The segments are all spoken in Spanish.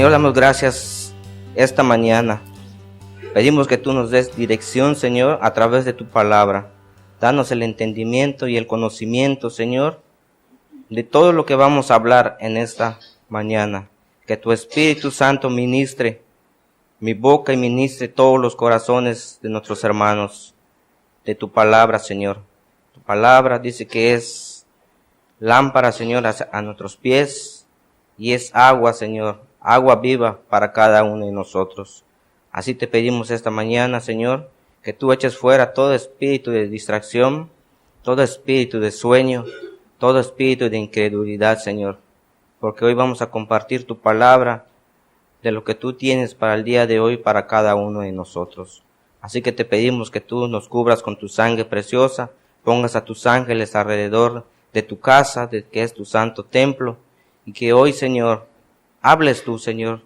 Señor, damos gracias esta mañana. Pedimos que tú nos des dirección, Señor, a través de tu palabra. Danos el entendimiento y el conocimiento, Señor, de todo lo que vamos a hablar en esta mañana. Que tu Espíritu Santo ministre mi boca y ministre todos los corazones de nuestros hermanos de tu palabra, Señor. Tu palabra dice que es lámpara, Señor, a nuestros pies y es agua, Señor, agua viva para cada uno de nosotros. Así te pedimos esta mañana, Señor, que tú eches fuera todo espíritu de distracción, todo espíritu de sueño, todo espíritu de incredulidad, Señor, porque hoy vamos a compartir tu palabra de lo que tú tienes para el día de hoy para cada uno de nosotros. Así que te pedimos que tú nos cubras con tu sangre preciosa, pongas a tus ángeles alrededor de tu casa, de que es tu santo templo, y que hoy, Señor, hables tú, Señor,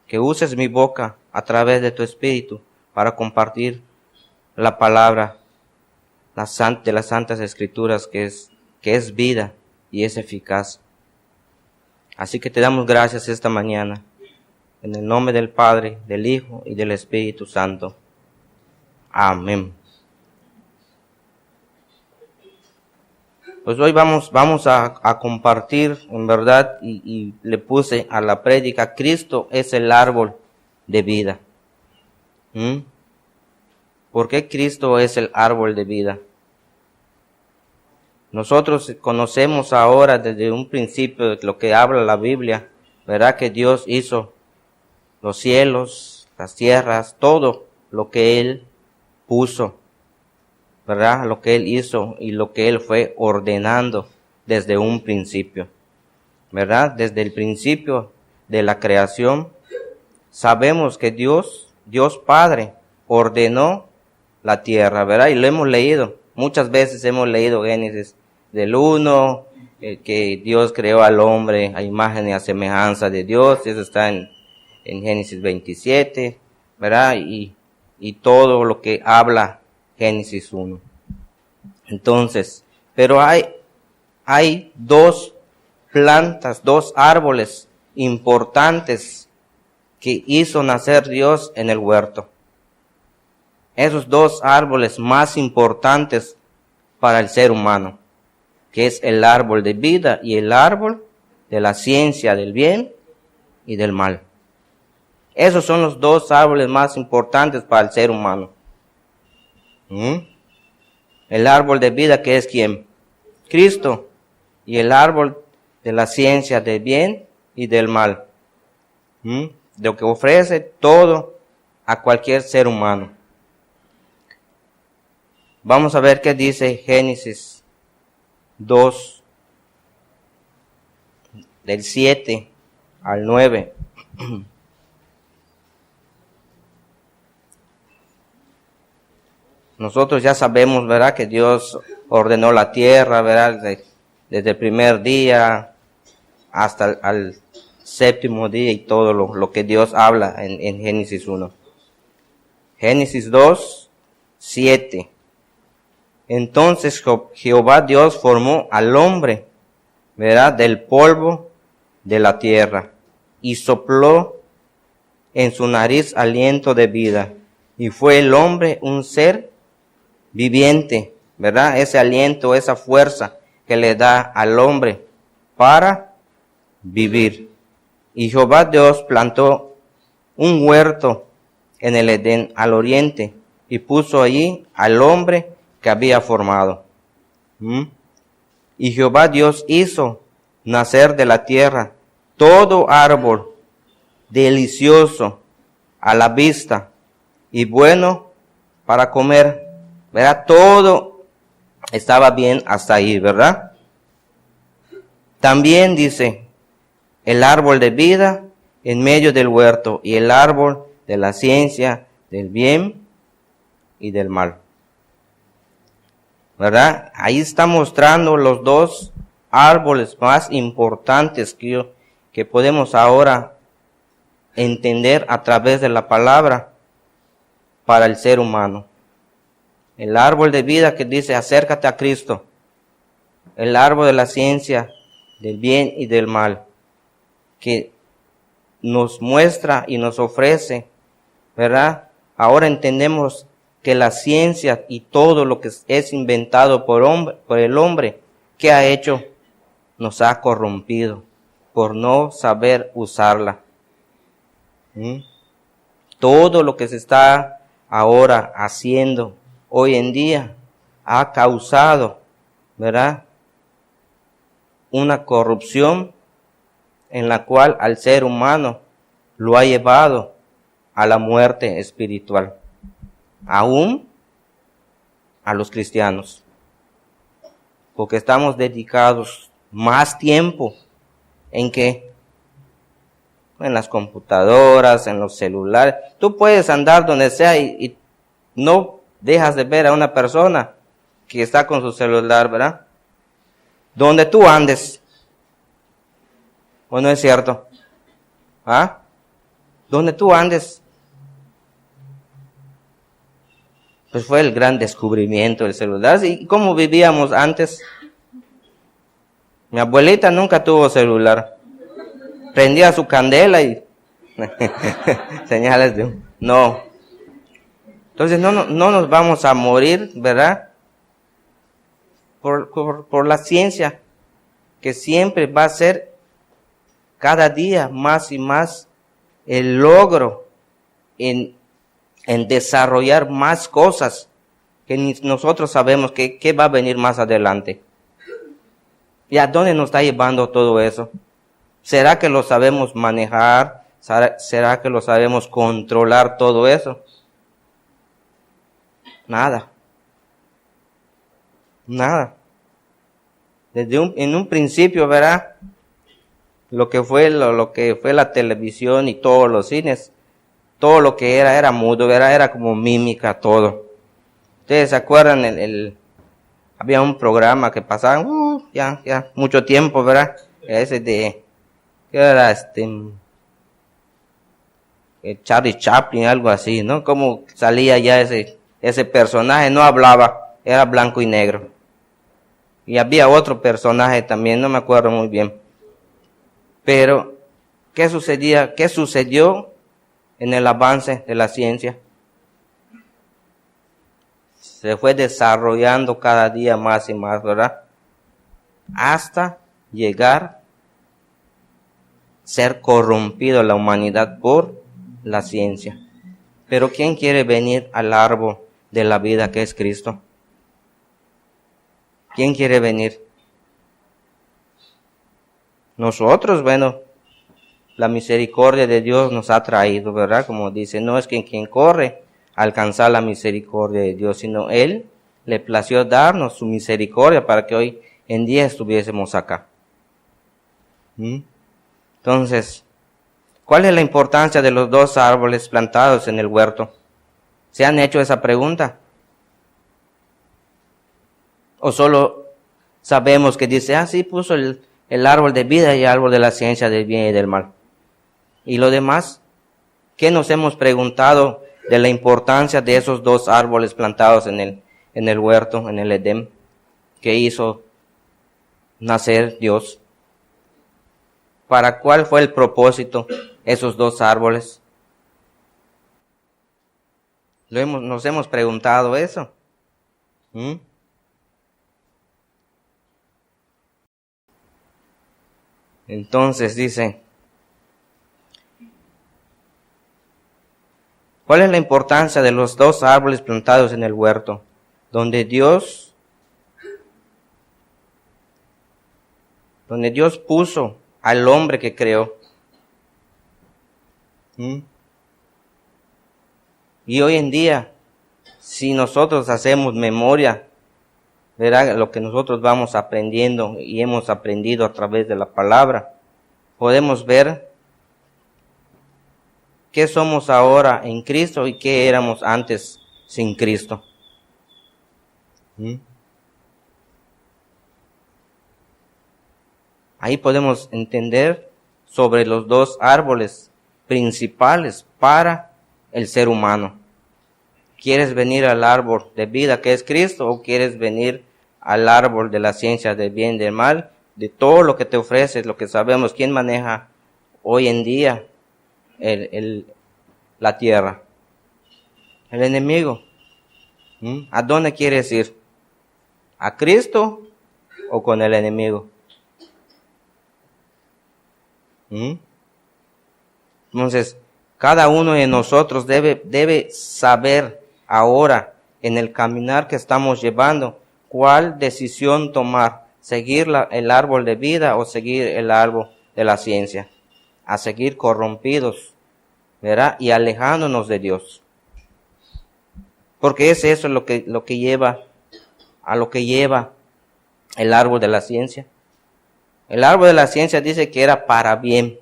que uses mi boca a través de tu Espíritu para compartir la palabra de las santas escrituras que es vida y es eficaz. Así que te damos gracias esta mañana. En el nombre del Padre, del Hijo y del Espíritu Santo. Amén. Pues hoy vamos a compartir, en verdad, y le puse a la prédica, Cristo es el árbol de vida. ¿Por qué Cristo es el árbol de vida? Nosotros conocemos ahora desde un principio de lo que habla la Biblia, ¿verdad? Que Dios hizo los cielos, las tierras, todo lo que Él puso, ¿verdad? Lo que Él hizo y lo que Él fue ordenando desde un principio, ¿verdad? Desde el principio de la creación, sabemos que Dios Padre, ordenó la tierra, ¿verdad? Y lo hemos leído, muchas veces hemos leído Génesis del 1, que Dios creó al hombre a imagen y a semejanza de Dios, eso está en Génesis 27, ¿verdad? Y todo lo que habla Génesis 1. Entonces, pero hay dos plantas, dos árboles importantes que hizo nacer Dios en el huerto. Esos dos árboles más importantes para el ser humano, que es el árbol de vida y el árbol de la ciencia del bien y del mal. Esos son los dos árboles más importantes para el ser humano. El árbol de vida, que es ¿quién? Cristo. Y el árbol de la ciencia del bien y del mal. Lo que ofrece todo a cualquier ser humano. Vamos a ver qué dice Génesis 2, del 7 al 9. Nosotros ya sabemos, ¿verdad?, que Dios ordenó la tierra, ¿verdad?, desde el primer día hasta el séptimo día y todo lo que Dios habla en Génesis 1. Génesis 2, 7. Entonces Jehová Dios formó al hombre, ¿verdad?, del polvo de la tierra y sopló en su nariz aliento de vida y fue el hombre un ser viviente, ¿verdad? Ese aliento, esa fuerza que le da al hombre para vivir. Y Jehová Dios plantó un huerto en el Edén al oriente y puso allí al hombre que había formado. Y Jehová Dios hizo nacer de la tierra todo árbol delicioso a la vista y bueno para comer, ¿verdad? Todo estaba bien hasta ahí, ¿verdad? También dice, el árbol de vida en medio del huerto y el árbol de la ciencia del bien y del mal, ¿verdad? Ahí está mostrando los dos árboles más importantes que podemos ahora entender a través de la palabra para el ser humano. El árbol de vida que dice acércate a Cristo. El árbol de la ciencia del bien y del mal, que nos muestra y nos ofrece, ¿verdad? Ahora entendemos que la ciencia y todo lo que es inventado por el hombre, ¿qué ha hecho? Nos ha corrompido por no saber usarla. Todo lo que se está ahora haciendo hoy en día ha causado, ¿verdad?, una corrupción en la cual al ser humano lo ha llevado a la muerte espiritual, aún a los cristianos, porque estamos dedicados más tiempo en que en las computadoras, en los celulares. Tú puedes andar donde sea y no dejas de ver a una persona que está con su celular, ¿verdad? Donde tú andes. ¿O no es cierto? ¿Ah? Donde tú andes. Pues fue el gran descubrimiento del celular. ¿Y cómo vivíamos antes? Mi abuelita nunca tuvo celular. Prendía su candela y señales de no. Entonces no nos vamos a morir, ¿verdad? Por la ciencia, que siempre va a ser cada día más y más el logro en desarrollar más cosas que ni nosotros sabemos que va a venir más adelante. ¿Y a dónde nos está llevando todo eso? ¿Será que lo sabemos manejar? ¿Será que lo sabemos controlar todo eso? Nada. En un principio, ¿verdad? Lo que fue la televisión y todos los cines, todo lo que era mudo, ¿verdad? Era como mímica todo. ¿Ustedes se acuerdan? Había un programa que pasaba, ya mucho tiempo, ¿verdad? Ese ¿qué era? Charlie Chaplin, algo así, ¿no? Como salía ya ese personaje, no hablaba, era blanco y negro. Y había otro personaje también, no me acuerdo muy bien. Pero, ¿qué sucedió en el avance de la ciencia? Se fue desarrollando cada día más y más, ¿verdad? Hasta llegar a ser corrompido la humanidad por la ciencia. Pero ¿quién quiere venir al árbol de la vida que es Cristo? ¿Quién quiere venir? Nosotros, bueno, la misericordia de Dios nos ha traído, ¿verdad? Como dice, no es quien corre a alcanzar la misericordia de Dios, sino Él le plació darnos su misericordia para que hoy en día estuviésemos acá. Entonces, ¿cuál es la importancia de los dos árboles plantados en el huerto? ¿Se han hecho esa pregunta? ¿O solo sabemos que dice, sí, puso el árbol de vida y el árbol de la ciencia del bien y del mal? ¿Y lo demás? ¿Qué nos hemos preguntado de la importancia de esos dos árboles plantados en el huerto, en el Edén, que hizo nacer Dios? ¿Para cuál fue el propósito esos dos árboles? Nos hemos preguntado eso. Entonces dice, ¿cuál es la importancia de los dos árboles plantados en el huerto? Donde Dios puso al hombre que creó. Y hoy en día, si nosotros hacemos memoria, verá lo que nosotros vamos aprendiendo y hemos aprendido a través de la palabra, podemos ver qué somos ahora en Cristo y qué éramos antes sin Cristo. Ahí podemos entender sobre los dos árboles principales para el ser humano. ¿Quieres venir al árbol de vida que es Cristo o quieres venir al árbol de la ciencia del bien y del mal? De todo lo que te ofrece, lo que sabemos, ¿quién maneja hoy en día la tierra? El enemigo. ¿A dónde quieres ir? ¿A Cristo o con el enemigo? Entonces, cada uno de nosotros debe saber ahora, en el caminar que estamos llevando, cuál decisión tomar: seguir el árbol de vida o seguir el árbol de la ciencia, a seguir corrompidos, ¿verdad? Y alejándonos de Dios. Porque es eso lo que lleva el árbol de la ciencia. El árbol de la ciencia dice que era para bien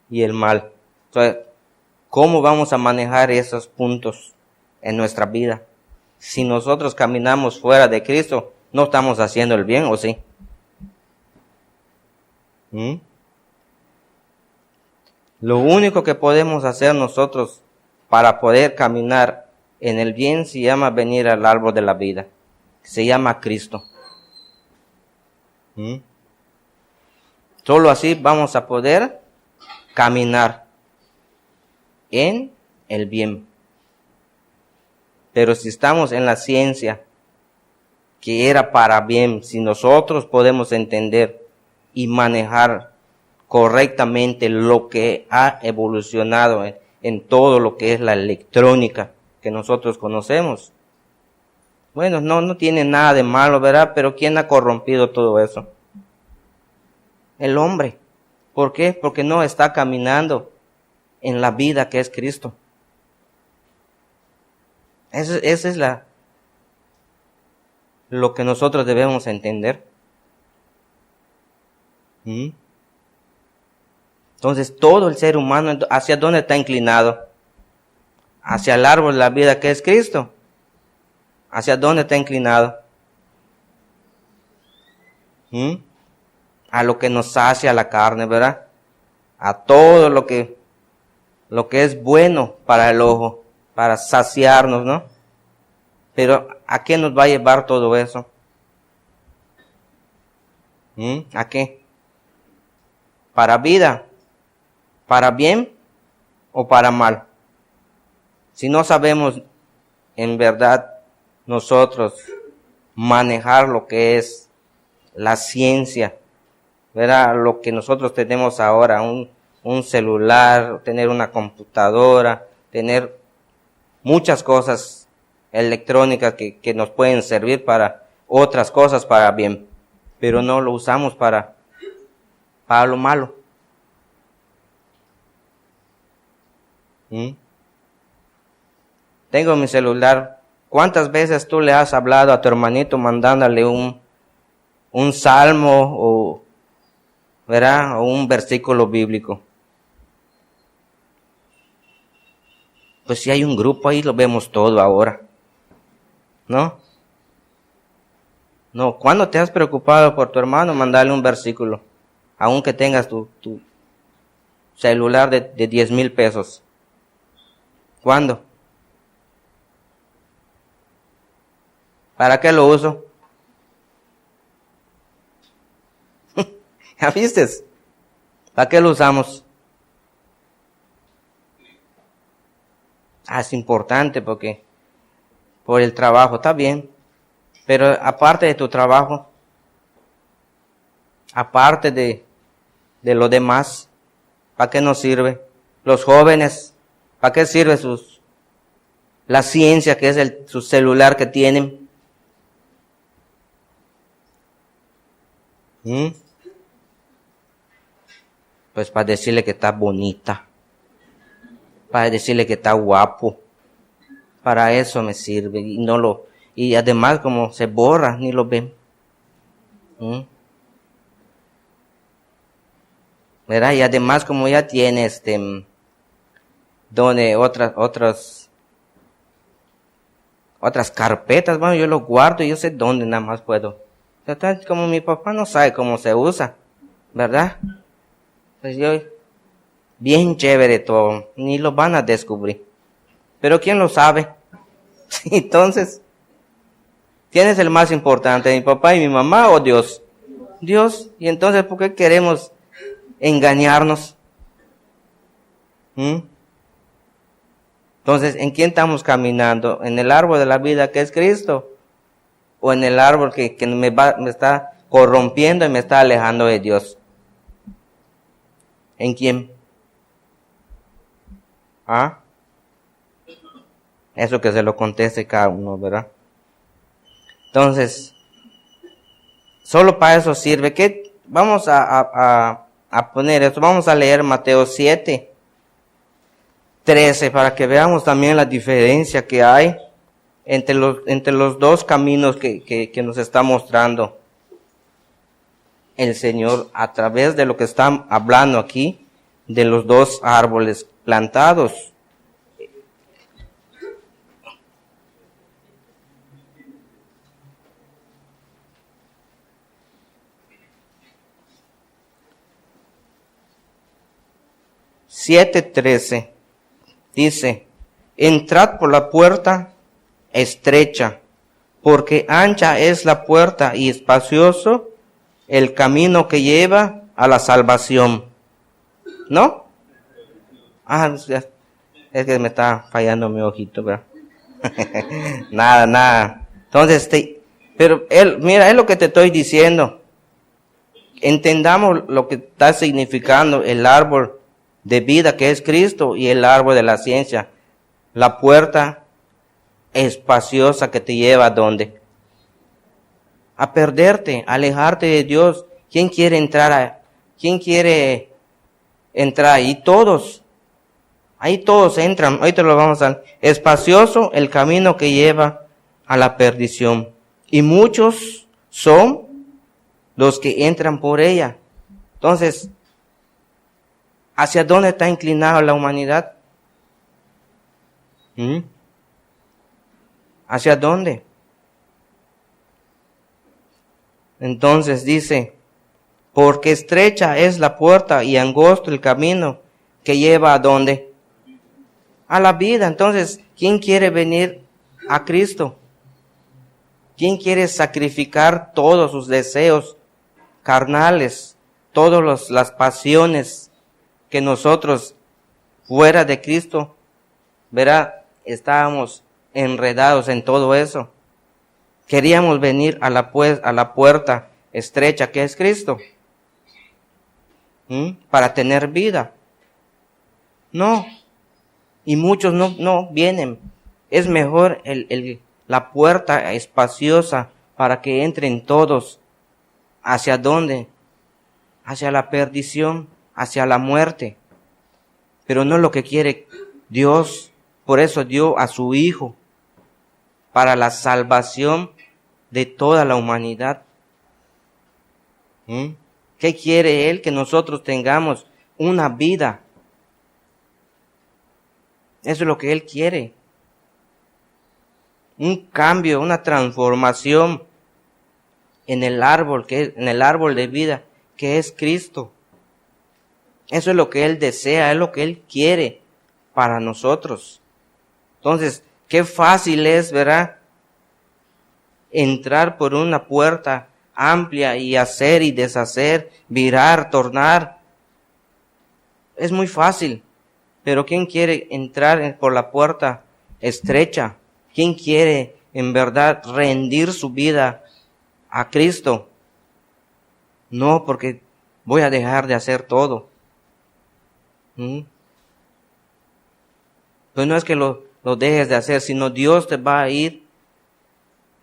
y el mal. Entonces, ¿cómo vamos a manejar esos puntos en nuestra vida? Si nosotros caminamos fuera de Cristo, ¿no estamos haciendo el bien o sí? Lo único que podemos hacer nosotros para poder caminar en el bien se llama venir al árbol de la vida, se llama Cristo. Solo así vamos a poder caminar en el bien. Pero si estamos en la ciencia, que era para bien, si nosotros podemos entender y manejar correctamente lo que ha evolucionado en todo lo que es la electrónica que nosotros conocemos, bueno, no tiene nada de malo, ¿verdad? Pero ¿quién ha corrompido todo eso? El hombre. ¿Por qué? Porque no está caminando en la vida que es Cristo. Esa es lo que nosotros debemos entender. Entonces, todo el ser humano, ¿hacia dónde está inclinado? Hacia el árbol de la vida que es Cristo. ¿Hacia dónde está inclinado? A lo que nos sacia la carne, ¿verdad? A todo lo que es bueno para el ojo, para saciarnos, ¿no? Pero ¿a qué nos va a llevar todo eso? ¿A qué? ¿Para vida? ¿Para bien o para mal? Si no sabemos en verdad nosotros manejar lo que es la ciencia, ¿verdad? Lo que nosotros tenemos ahora, un celular, tener una computadora, tener muchas cosas electrónicas que nos pueden servir para otras cosas, para bien, pero no lo usamos para lo malo. Tengo mi celular. ¿Cuántas veces tú le has hablado a tu hermanito mandándole un salmo o, ¿verdad? O un versículo bíblico? Pues si hay un grupo ahí, lo vemos todo ahora, ¿no? No, ¿cuándo te has preocupado por tu hermano? Mandarle un versículo, aunque tengas tu celular de 10,000 pesos. ¿Cuándo? ¿Para qué lo uso? ¿Ya viste? ¿Para qué lo usamos? Es importante porque por el trabajo, está bien. Pero aparte de tu trabajo, aparte de lo demás, ¿para qué nos sirve? Los jóvenes, ¿para qué sirve la ciencia que es su celular que tienen? Pues para decirle que está bonita, para decirle que está guapo, para eso me sirve y además como se borra ni lo ven, ¿verdad? Y además como ya tiene donde otras carpetas, bueno, yo lo guardo y yo sé dónde nada más puedo. Como mi papá no sabe cómo se usa, ¿verdad? Pues yo, bien chévere todo, ni lo van a descubrir. Pero ¿quién lo sabe? Entonces, ¿quién es el más importante? ¿Mi papá y mi mamá o Dios? Dios. Y entonces, ¿por qué queremos engañarnos? ¿Mm? Entonces, ¿en quién estamos caminando? ¿En el árbol de la vida que es Cristo? ¿O en el árbol que me está corrompiendo y me está alejando de Dios? ¿En quién? ¿Ah? Eso que se lo conteste cada uno, ¿verdad? Entonces, solo para eso sirve. ¿Qué? Vamos a poner esto. Vamos a leer Mateo 7:13 para que veamos también la diferencia que hay entre los dos caminos que nos está mostrando el Señor a través de lo que está hablando aquí, de los dos árboles plantados. (7:13) dice: entrad por la puerta estrecha, porque ancha es la puerta y espacioso el camino que lleva a la salvación. ¿No? Es que me está fallando mi ojito, ¿verdad? Nada. Entonces, pero mira, es lo que te estoy diciendo. Entendamos lo que está significando el árbol de vida que es Cristo y el árbol de la ciencia. La puerta espaciosa que te lleva ¿a dónde? A perderte, a alejarte de Dios. ¿Quién quiere entrar? ¿Quién quiere entrar? Ahí todos entran. Ahorita lo vamos a ver. Espacioso el camino que lleva a la perdición. Y muchos son los que entran por ella. Entonces, ¿hacia dónde está inclinada la humanidad? ¿Hacia dónde? Entonces dice, porque estrecha es la puerta y angosto el camino que lleva ¿a dónde? A la vida. Entonces, ¿quién quiere venir a Cristo? ¿Quién quiere sacrificar todos sus deseos carnales, todas las pasiones que nosotros fuera de Cristo, verá, estábamos enredados en todo eso? Queríamos venir a la puerta estrecha que es Cristo, para tener vida. No, y muchos no vienen. Es mejor la puerta espaciosa para que entren todos. ¿Hacia dónde? Hacia la perdición, hacia la muerte. Pero no es lo que quiere Dios. Por eso dio a su Hijo para la salvación de toda la humanidad. ¿Qué quiere Él? Que nosotros tengamos una vida. Eso es lo que Él quiere. Un cambio, una transformación en el árbol de vida que es Cristo. Eso es lo que Él desea, es lo que Él quiere para nosotros. Entonces, qué fácil es, ¿verdad?, entrar por una puerta amplia y hacer y deshacer, virar, tornar. Es muy fácil. Pero ¿quién quiere entrar por la puerta estrecha? ¿Quién quiere en verdad rendir su vida a Cristo? No, porque voy a dejar de hacer todo. Pues no es que lo dejes de hacer, sino Dios te va a ir,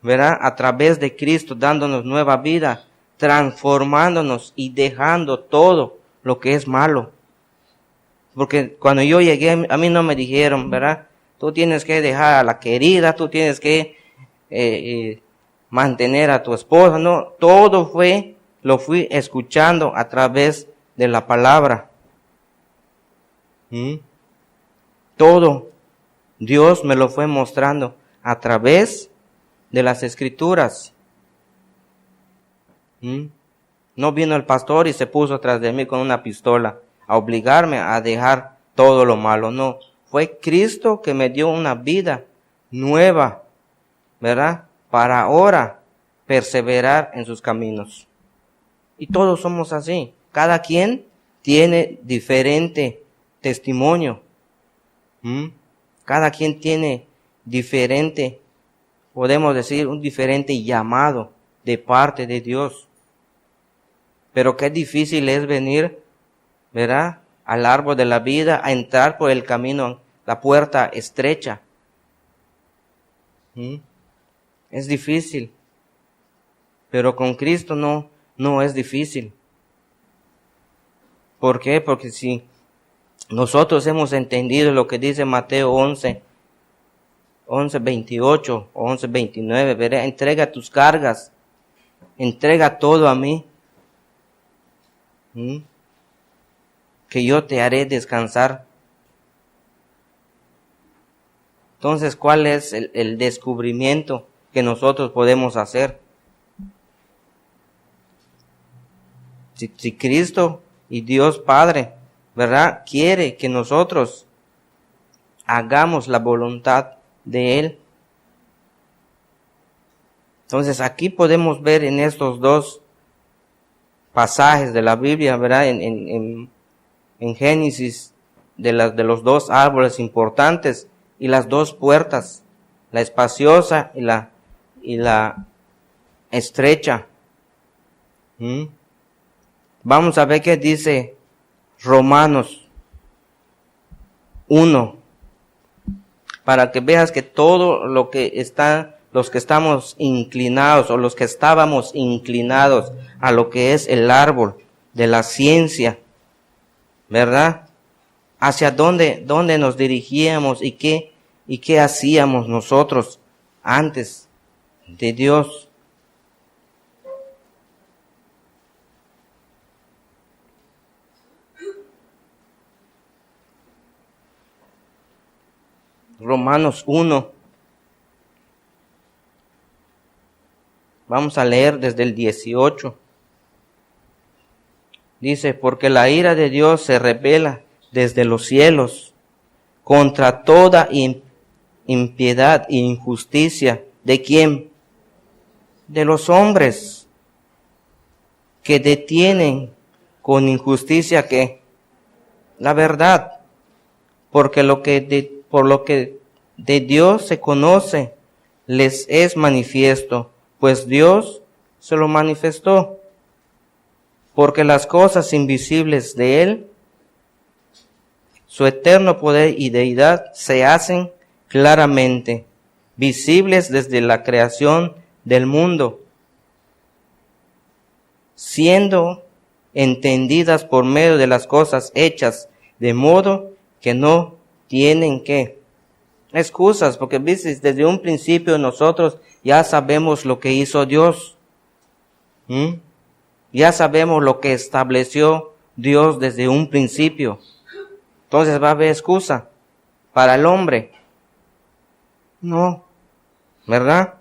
¿verdad?, a través de Cristo, dándonos nueva vida, transformándonos y dejando todo lo que es malo. Porque cuando yo llegué, a mí no me dijeron, ¿verdad?, tú tienes que dejar a la querida, tú tienes que mantener a tu esposa. No, todo lo fui escuchando a través de la palabra. Todo Dios me lo fue mostrando a través de las Escrituras. No vino el pastor y se puso atrás de mí con una pistola a obligarme a dejar todo lo malo. No, fue Cristo que me dio una vida nueva, ¿verdad?, para ahora perseverar en sus caminos. Y todos somos así. Cada quien tiene diferente testimonio. Cada quien tiene diferente, podemos decir, un diferente llamado de parte de Dios. Pero qué difícil es venir, ¿verdad?, al árbol de la vida, a entrar por el camino, la puerta estrecha. Es difícil. Pero con Cristo no es difícil. ¿Por qué? Porque si nosotros hemos entendido lo que dice Mateo 11:28 o 11:29, verá, entrega tus cargas, entrega todo a mí, que yo te haré descansar. Entonces, ¿cuál es el descubrimiento que nosotros podemos hacer? Si Cristo y Dios Padre, ¿verdad?, quiere que nosotros hagamos la voluntad de Él. Entonces aquí podemos ver en estos dos pasajes de la Biblia, ¿verdad?, en Génesis, de los dos árboles importantes y las dos puertas, la espaciosa y la estrecha. Vamos a ver qué dice Romanos 1, para que veas que todo lo que los que estamos inclinados o los que estábamos inclinados a lo que es el árbol de la ciencia, ¿verdad?, hacia dónde nos dirigíamos y qué hacíamos nosotros antes de Dios. Romanos 1. Vamos a leer desde el 18. Dice, porque la ira de Dios se revela desde los cielos contra toda impiedad e injusticia. ¿De quién? De los hombres que detienen con injusticia ¿qué? La verdad. Porque por lo que de Dios se conoce, les es manifiesto, pues Dios se lo manifestó. Porque las cosas invisibles de Él, su eterno poder y deidad, se hacen claramente visibles desde la creación del mundo, siendo entendidas por medio de las cosas hechas, de modo que no tienen que excusas, porque ¿viste? Desde un principio nosotros ya sabemos lo que hizo Dios. Ya sabemos lo que estableció Dios desde un principio. Entonces va a haber excusa para el hombre. No, ¿verdad?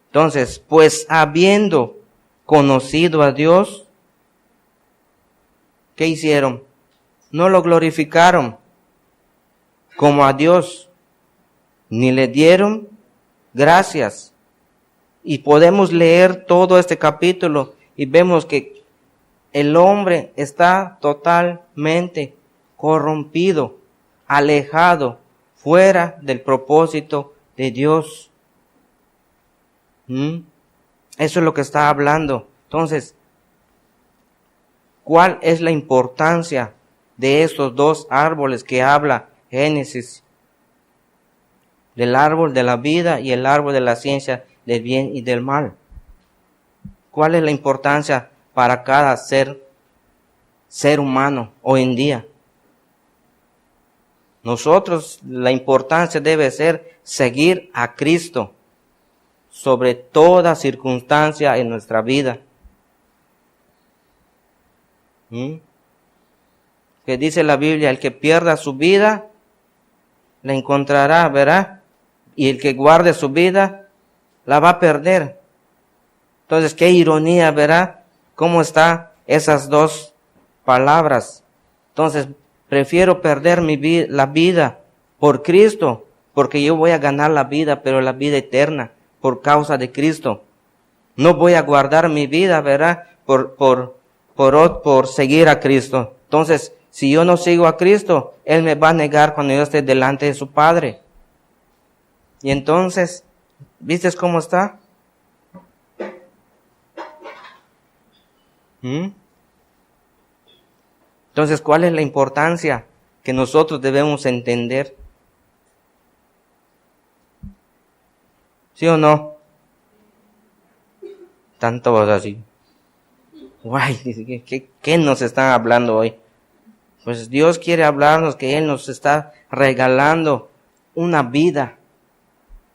Entonces, pues habiendo conocido a Dios, ¿qué hicieron? No lo glorificaron como a Dios, ni le dieron gracias. Y podemos leer todo este capítulo y vemos que el hombre está totalmente corrompido, alejado, fuera del propósito de Dios. Eso es lo que está hablando. Entonces, ¿cuál es la importancia de estos dos árboles que habla Génesis? Del árbol de la vida y el árbol de la ciencia del bien y del mal. ¿Cuál es la importancia para cada ser humano hoy en día? Nosotros, la importancia debe ser seguir a Cristo sobre toda circunstancia en nuestra vida. Que dice la Biblia, el que pierda su vida, la encontrará, ¿verdad? Y el que guarde su vida, la va a perder. Entonces, qué ironía, ¿verdad? ¿Cómo están esas dos palabras? Entonces, prefiero perder la vida por Cristo, porque yo voy a ganar la vida, pero la vida eterna, por causa de Cristo. No voy a guardar mi vida, ¿verdad? Por seguir a Cristo. Entonces, si yo no sigo a Cristo, Él me va a negar cuando yo esté delante de su Padre. Y entonces, ¿viste cómo está? Entonces, ¿cuál es la importancia que nosotros debemos entender? ¿Sí o no? Están todos así. Guay, ¿qué nos están hablando hoy? Pues Dios quiere hablarnos que Él nos está regalando una vida,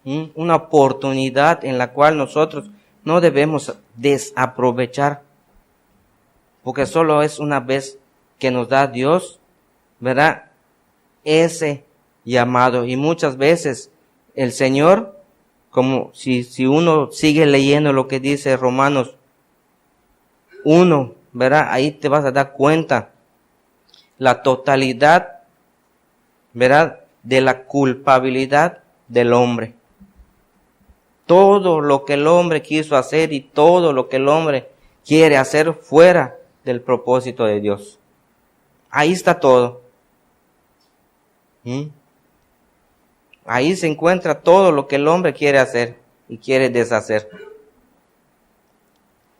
una oportunidad en la cual nosotros no debemos desaprovechar, porque solo es una vez que nos da Dios, ¿verdad? Ese llamado. Y muchas veces el Señor, como si uno sigue leyendo lo que dice Romanos 1, ¿verdad? Ahí te vas a dar cuenta la totalidad, ¿verdad?, de la culpabilidad del hombre. Todo lo que el hombre quiso hacer y todo lo que el hombre quiere hacer fuera del propósito de Dios. Ahí está todo. Ahí se encuentra todo lo que el hombre quiere hacer y quiere deshacer.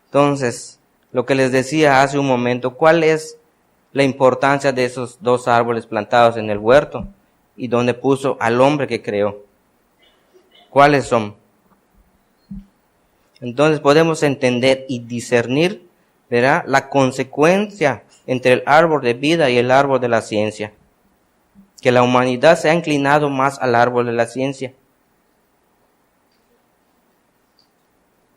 Entonces, lo que les decía hace un momento, ¿cuál es la importancia de esos 2 árboles plantados en el huerto y donde puso al hombre que creó? ¿Cuáles son? Entonces podemos entender y discernir, ¿verdad?, la consecuencia entre el árbol de vida y el árbol de la ciencia. Que la humanidad se ha inclinado más al árbol de la ciencia.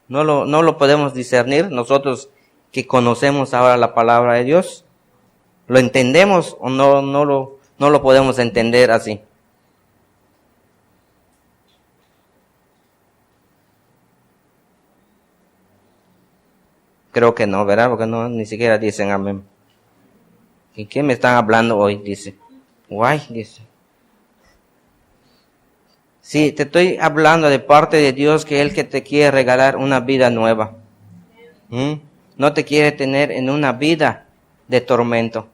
No lo podemos discernir nosotros que conocemos ahora la palabra de Dios. ¿Lo entendemos o no lo podemos entender así? Creo que no, ¿verdad? Porque no, ni siquiera dicen amén. ¿Y qué me están hablando hoy? Dice. Guay, dice. Sí, te estoy hablando de parte de Dios, que Él que te quiere regalar una vida nueva. No te quiere tener en una vida de tormento.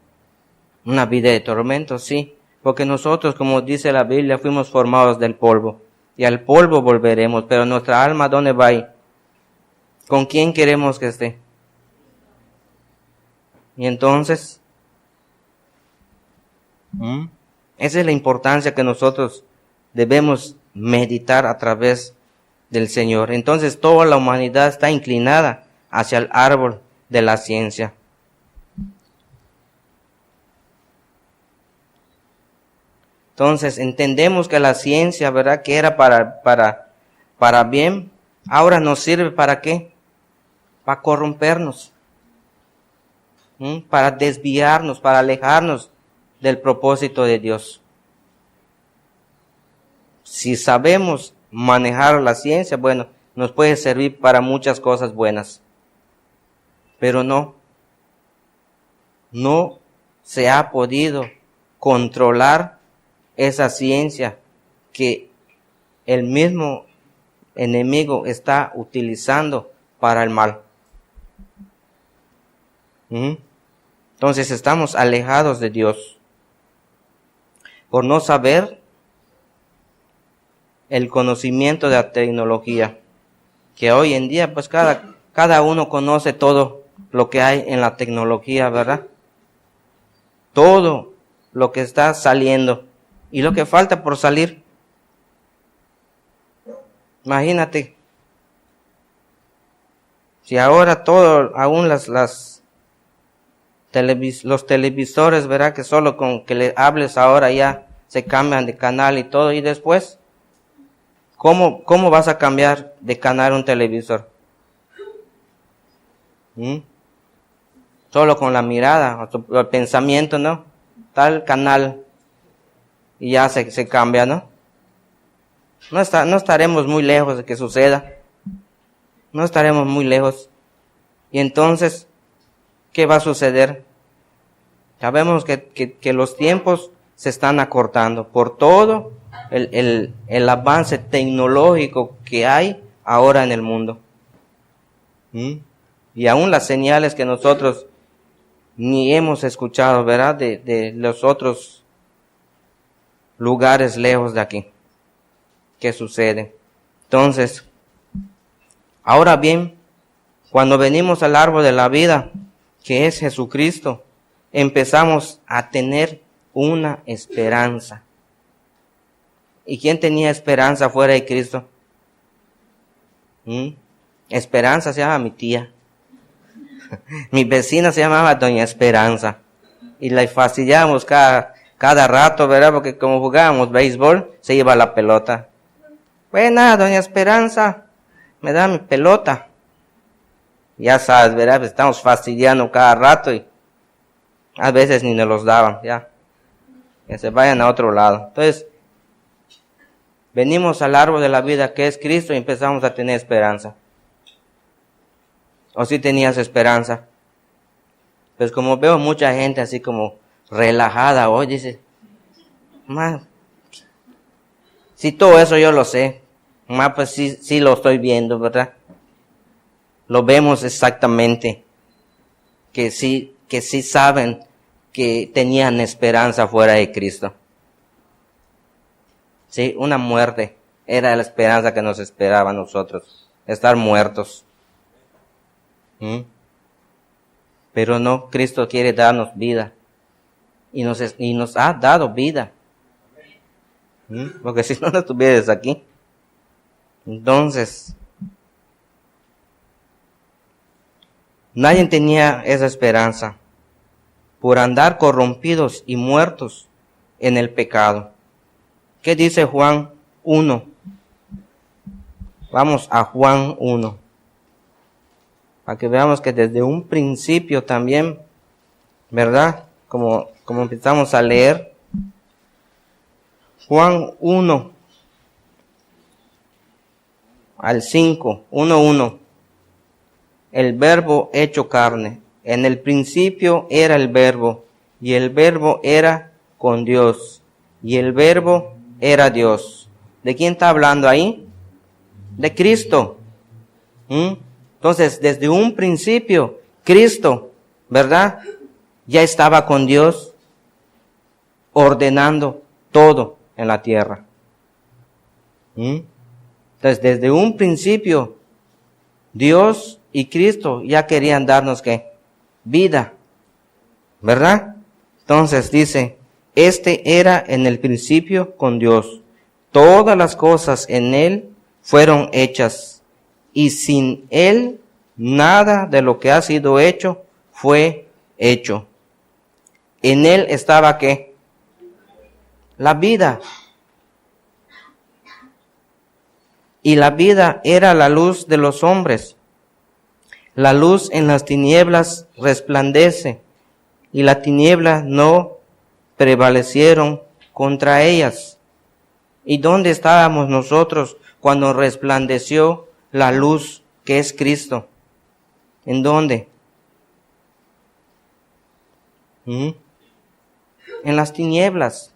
Una vida de tormento, sí. Porque nosotros, como dice la Biblia, fuimos formados del polvo. Y al polvo volveremos. Pero nuestra alma, ¿dónde va a ir? ¿Con quién queremos que esté? Y entonces, esa es la importancia que nosotros debemos meditar a través del Señor. Entonces toda la humanidad está inclinada hacia el árbol de la ciencia. Entonces entendemos que la ciencia, ¿verdad?, que era para bien, ahora nos sirve ¿para qué? Para corrompernos. Para desviarnos, para alejarnos del propósito de Dios. Si sabemos manejar la ciencia, bueno, nos puede servir para muchas cosas buenas. Pero no se ha podido controlar esa ciencia que el mismo enemigo está utilizando para el mal. Entonces estamos alejados de Dios por no saber el conocimiento de la tecnología, que hoy en día pues cada uno conoce todo lo que hay en la tecnología, ¿verdad? Todo lo que está saliendo y lo que falta por salir. Imagínate, si ahora todo, aún los televisores, ¿verdad?, que solo con que le hables ahora ya se cambian de canal y todo, y después, ¿cómo vas a cambiar de canal un televisor? Solo con la mirada, o el pensamiento, ¿no? Tal canal, y ya se cambia, ¿no? No estaremos muy lejos de que suceda. No estaremos muy lejos. Y entonces, ¿qué va a suceder? Sabemos que los tiempos se están acortando por todo el avance tecnológico que hay ahora en el mundo. Y aún las señales que nosotros ni hemos escuchado, ¿verdad? De los otros lugares lejos de aquí que sucede. Entonces, ahora bien, cuando venimos al árbol de la vida, que es Jesucristo, empezamos a tener una esperanza. ¿Y quién tenía esperanza fuera de Cristo? Esperanza se llama mi tía. Mi vecina se llamaba Doña Esperanza. Y la fastidiábamos cada rato, ¿verdad? Porque como jugábamos béisbol, se iba la pelota. Buena, Doña Esperanza, me da mi pelota. Ya sabes, ¿verdad? Pues estamos fastidiando cada rato y a veces ni nos los daban, ya. Que se vayan a otro lado. Entonces, venimos al árbol de la vida que es Cristo y empezamos a tener esperanza. ¿O si tenías esperanza? Pues como veo mucha gente así como relajada hoy, dice, man, si todo eso yo lo sé, más pues sí lo estoy viendo, ¿verdad? Lo vemos exactamente, que sí saben que tenían esperanza fuera de Cristo. Sí, una muerte era la esperanza que nos esperaba a nosotros, estar muertos. Pero no, Cristo quiere darnos vida y nos ha dado vida. Porque si no estuvieras aquí. Entonces, nadie tenía esa esperanza por andar corrompidos y muertos en el pecado. ¿Qué dice Juan 1? Vamos a Juan 1. Para que veamos que desde un principio también, ¿verdad? Como empezamos a leer. Juan 1 al 5, 1:1. El verbo hecho carne. En el principio era el verbo, y el verbo era con Dios, y el verbo era Dios. ¿De quién está hablando ahí? De Cristo. Entonces, desde un principio, Cristo, ¿verdad? Ya estaba con Dios, ordenando todo en la tierra. Entonces, desde un principio, Dios y Cristo ya querían darnos ¿qué? Vida, ¿verdad? Entonces dice, este era en el principio con Dios. Todas las cosas en Él fueron hechas, y sin Él nada de lo que ha sido hecho fue hecho. En Él estaba ¿qué? La vida. Y la vida era la luz de los hombres. La luz en las tinieblas resplandece, y la tiniebla no prevalecieron contra ellas. ¿Y dónde estábamos nosotros cuando resplandeció la luz que es Cristo? ¿En dónde? En las tinieblas.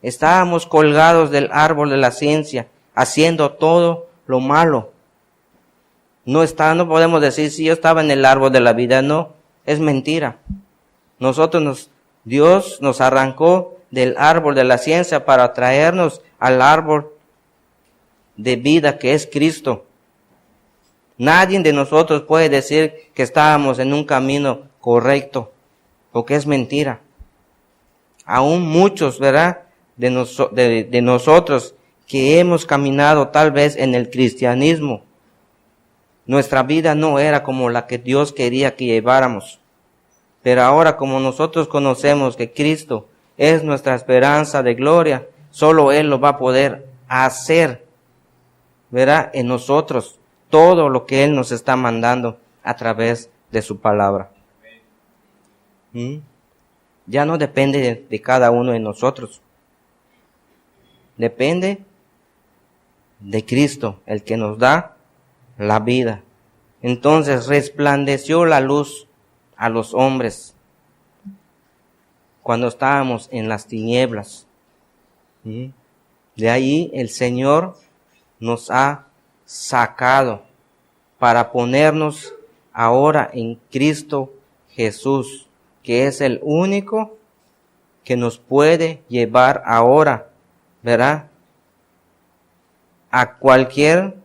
Estábamos colgados del árbol de la ciencia, haciendo todo lo malo. No podemos decir si yo estaba en el árbol de la vida, no, es mentira. Dios nos arrancó del árbol de la ciencia para traernos al árbol de vida que es Cristo. Nadie de nosotros puede decir que estábamos en un camino correcto, porque es mentira. Aún muchos, ¿verdad? De nosotros que hemos caminado tal vez en el cristianismo, nuestra vida no era como la que Dios quería que lleváramos. Pero ahora, como nosotros conocemos que Cristo es nuestra esperanza de gloria, solo Él lo va a poder hacer, ¿verdad? En nosotros, todo lo que Él nos está mandando a través de su palabra. Ya no depende de cada uno de nosotros. Depende de Cristo, el que nos da la vida. Entonces resplandeció la luz a los hombres cuando estábamos en las tinieblas. De ahí el Señor nos ha sacado para ponernos ahora en Cristo Jesús, que es el único que nos puede llevar ahora, ¿verdad? A cualquier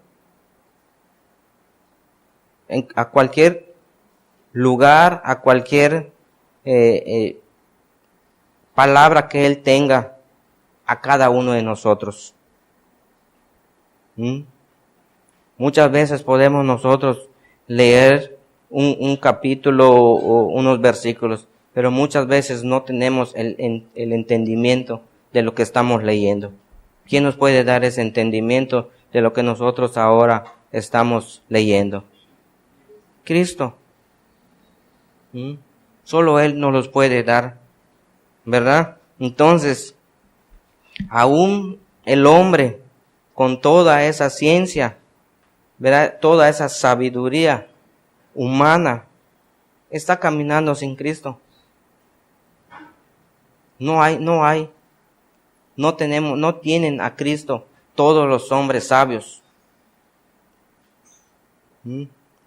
lugar, a cualquier palabra que Él tenga a cada uno de nosotros. Muchas veces podemos nosotros leer un capítulo o unos versículos, pero muchas veces no tenemos el entendimiento de lo que estamos leyendo. ¿Quién nos puede dar ese entendimiento de lo que nosotros ahora estamos leyendo? Cristo. Solo Él nos los puede dar, ¿verdad? Entonces, aún el hombre, con toda esa ciencia, ¿verdad? Toda esa sabiduría humana, está caminando sin Cristo. No tienen a Cristo todos los hombres sabios.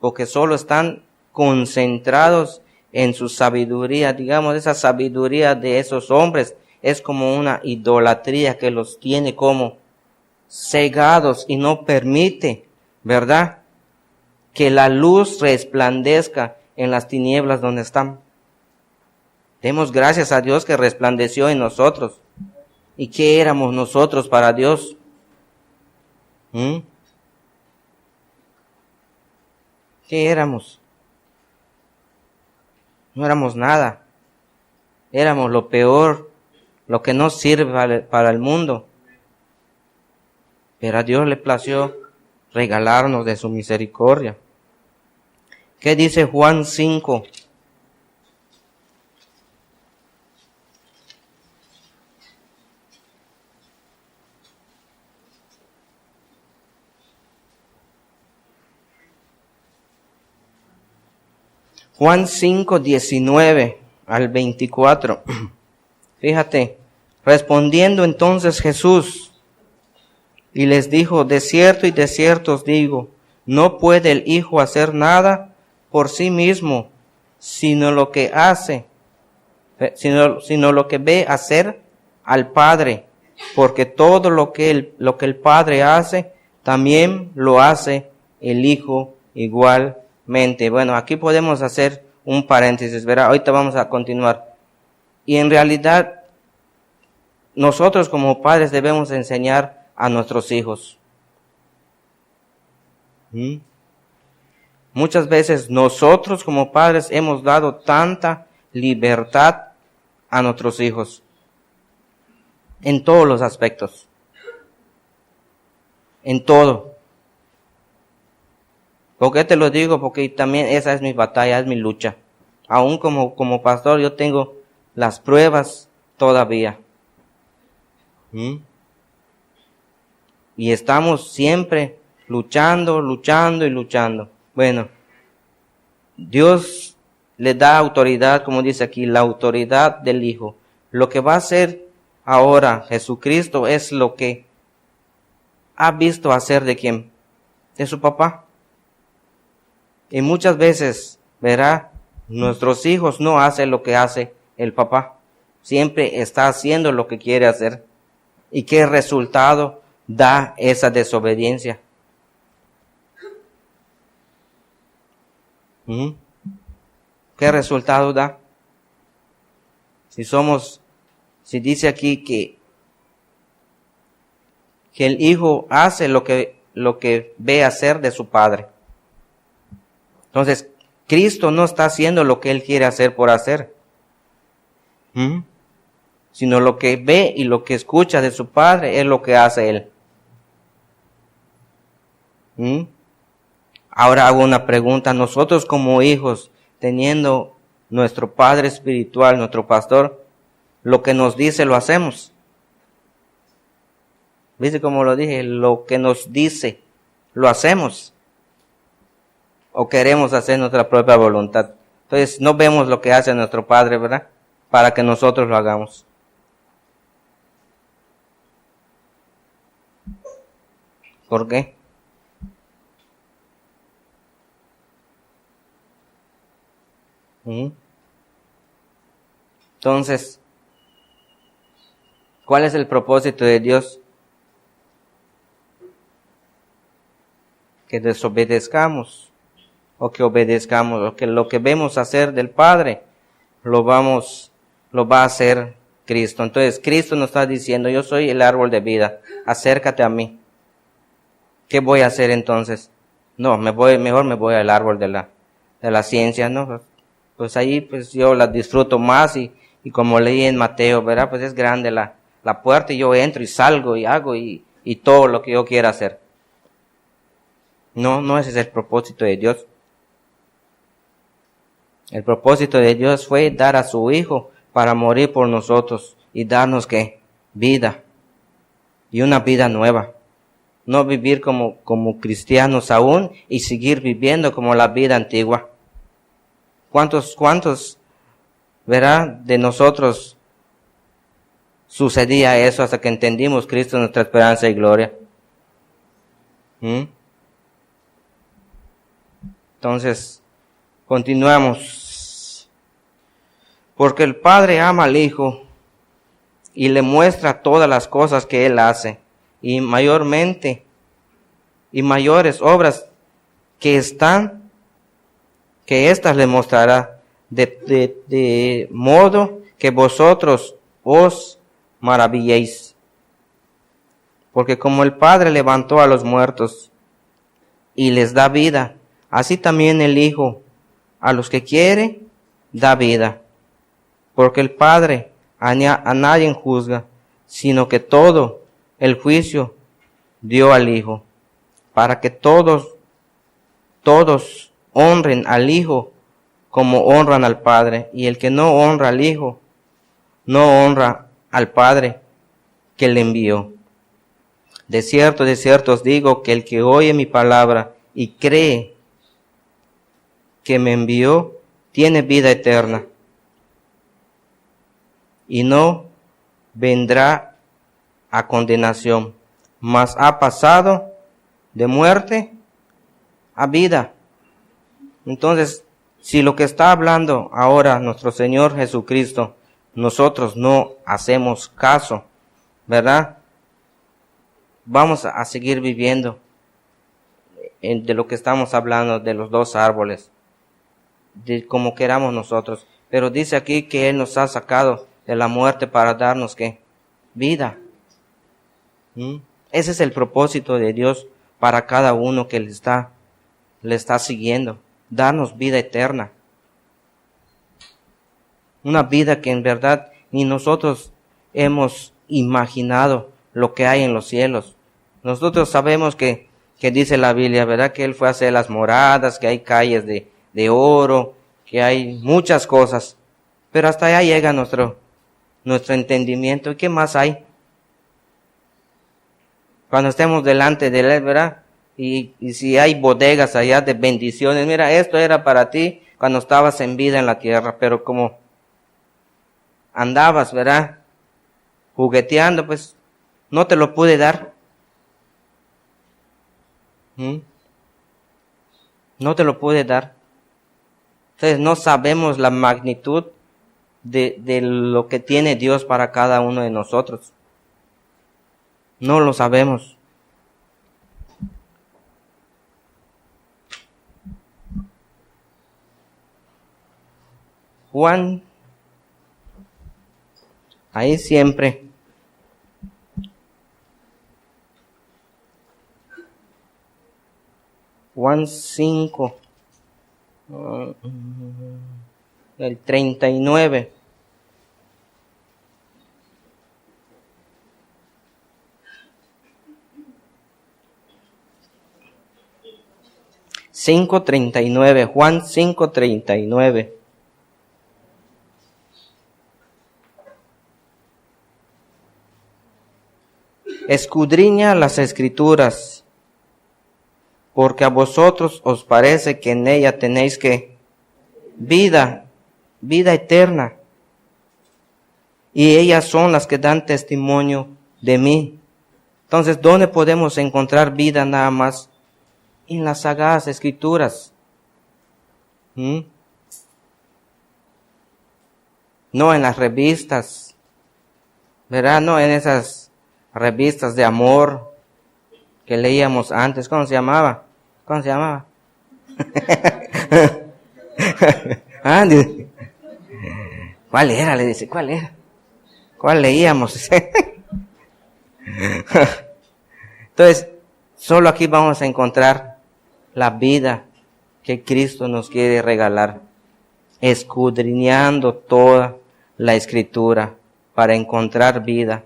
Porque solo están concentrados en su sabiduría. Digamos, esa sabiduría de esos hombres es como una idolatría que los tiene como cegados y no permite, ¿verdad?, que la luz resplandezca en las tinieblas donde están. Demos gracias a Dios que resplandeció en nosotros. ¿Y qué éramos nosotros para Dios? ¿Qué éramos? No éramos nada. Éramos lo peor, lo que no sirve para el mundo. Pero a Dios le plació regalarnos de su misericordia. ¿Qué dice Juan 5? Juan 5, 19 al 24. Fíjate, respondiendo entonces Jesús y les dijo, de cierto os digo, no puede el Hijo hacer nada por sí mismo, sino lo que ve hacer al Padre, porque todo lo que el Padre hace, también lo hace el Hijo igualmente. Bueno, aquí podemos hacer un paréntesis, ¿verdad? Ahorita vamos a continuar. Y en realidad, nosotros como padres debemos enseñar a nuestros hijos. Muchas veces nosotros como padres hemos dado tanta libertad a nuestros hijos en todos los aspectos, en todo. ¿Por qué te lo digo? Porque también esa es mi batalla, es mi lucha. Aún como pastor yo tengo las pruebas todavía. Y estamos siempre luchando. Bueno, Dios le da autoridad, como dice aquí, la autoridad del Hijo. Lo que va a hacer ahora Jesucristo es lo que ha visto hacer ¿de quién? De su papá. Y muchas veces, verá, nuestros hijos no hacen lo que hace el papá. Siempre está haciendo lo que quiere hacer. ¿Y qué resultado da esa desobediencia? ¿Qué resultado da? Si dice aquí que el hijo hace lo que ve hacer de su padre. Entonces, Cristo no está haciendo lo que Él quiere hacer por hacer, sino lo que ve y lo que escucha de su Padre es lo que hace Él. Ahora hago una pregunta. Nosotros como hijos, teniendo nuestro Padre espiritual, nuestro pastor, lo que nos dice lo hacemos. ¿Viste cómo lo dije? Lo que nos dice lo hacemos. O queremos hacer nuestra propia voluntad. Entonces no vemos lo que hace nuestro Padre, ¿verdad? Para que nosotros lo hagamos. ¿Por qué? Entonces, ¿cuál es el propósito de Dios? Que desobedezcamos, o que obedezcamos, o que lo que vemos hacer del Padre, lo va a hacer Cristo. Entonces, Cristo nos está diciendo, yo soy el árbol de vida, acércate a mí. ¿Qué voy a hacer entonces? No, mejor me voy al árbol de la ciencia, ¿no? Pues ahí pues yo la disfruto más y como leí en Mateo, ¿verdad? Pues es grande la puerta y yo entro y salgo y hago y todo lo que yo quiera hacer. No ese es el propósito de Dios. El propósito de Dios fue dar a su Hijo para morir por nosotros y darnos ¿qué? Vida. Y una vida nueva. No vivir como cristianos aún y seguir viviendo como la vida antigua. ¿Cuántos, verdad, de nosotros sucedía eso hasta que entendimos Cristo nuestra esperanza y gloria? Entonces, continuamos. Porque el Padre ama al Hijo y le muestra todas las cosas que Él hace, y mayormente, y mayores obras que éstas le mostrará, de modo que vosotros os maravilléis. Porque como el Padre levantó a los muertos y les da vida, así también el Hijo a los que quiere da vida. Porque el Padre a nadie juzga, sino que todo el juicio dio al Hijo, para que todos honren al Hijo como honran al Padre. Y el que no honra al Hijo, no honra al Padre que le envió. De cierto os digo que el que oye mi palabra y cree que me envió, tiene vida eterna, y no vendrá a condenación, mas ha pasado de muerte a vida. Entonces, si lo que está hablando ahora nuestro Señor Jesucristo, nosotros no hacemos caso, ¿verdad? Vamos a seguir viviendo de lo que estamos hablando, de los dos árboles, de como queramos nosotros. Pero dice aquí que Él nos ha sacado de la muerte para darnos ¿qué? Vida. Ese es el propósito de Dios para cada uno que le está siguiendo, darnos vida eterna. Una vida que en verdad ni nosotros hemos imaginado lo que hay en los cielos. Nosotros sabemos que dice la Biblia, ¿verdad? Que Él fue a hacer las moradas, que hay calles de oro, que hay muchas cosas. Pero hasta allá llega nuestro entendimiento. ¿Y qué más hay? Cuando estemos delante de Él, ¿verdad? Y si hay bodegas allá de bendiciones, mira, esto era para ti cuando estabas en vida en la tierra, pero como andabas, ¿verdad? Jugueteando, pues no te lo pude dar. No te lo pude dar. Entonces no sabemos la magnitud de lo que tiene Dios para cada uno de nosotros. No lo sabemos. Juan, ahí siempre. Juan 5, el 39. Juan 5:39. Escudriña las Escrituras, porque a vosotros os parece que en ella tenéis que vida eterna, y ellas son las que dan testimonio de mí. Entonces, ¿dónde podemos encontrar vida nada más? En las sagradas Escrituras. no en las revistas, ¿verdad? No en esas revistas de amor que leíamos antes. ¿Cómo se llamaba? ¿Cómo se llamaba? Ah, ¿cuál era? Le dice, ¿cuál era? ¿Cuál leíamos? Entonces, solo aquí vamos a encontrar la vida que Cristo nos quiere regalar, escudriñando toda la Escritura para encontrar vida,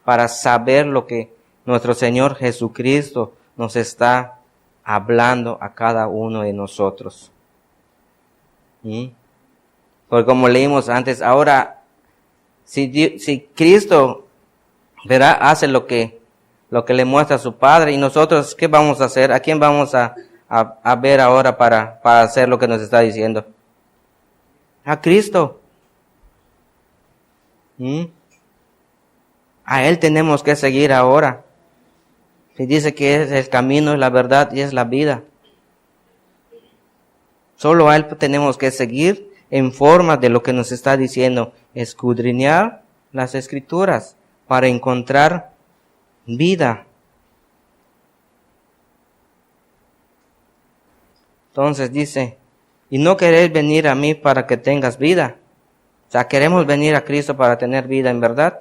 para saber lo que nuestro Señor Jesucristo nos está hablando a cada uno de nosotros. Porque como leímos antes, ahora, si Cristo, ¿verdad?, hace lo que le muestra a su Padre, y nosotros, ¿qué vamos a hacer? ¿A quién vamos a ver ahora para hacer lo que nos está diciendo? A Cristo. A Él tenemos que seguir ahora. Se dice que es el camino, es la verdad y es la vida. Solo a Él tenemos que seguir en forma de lo que nos está diciendo, escudriñar las Escrituras para encontrar vida. Entonces dice, y no queréis venir a mí para que tengas vida. O sea, queremos venir a Cristo para tener vida en verdad.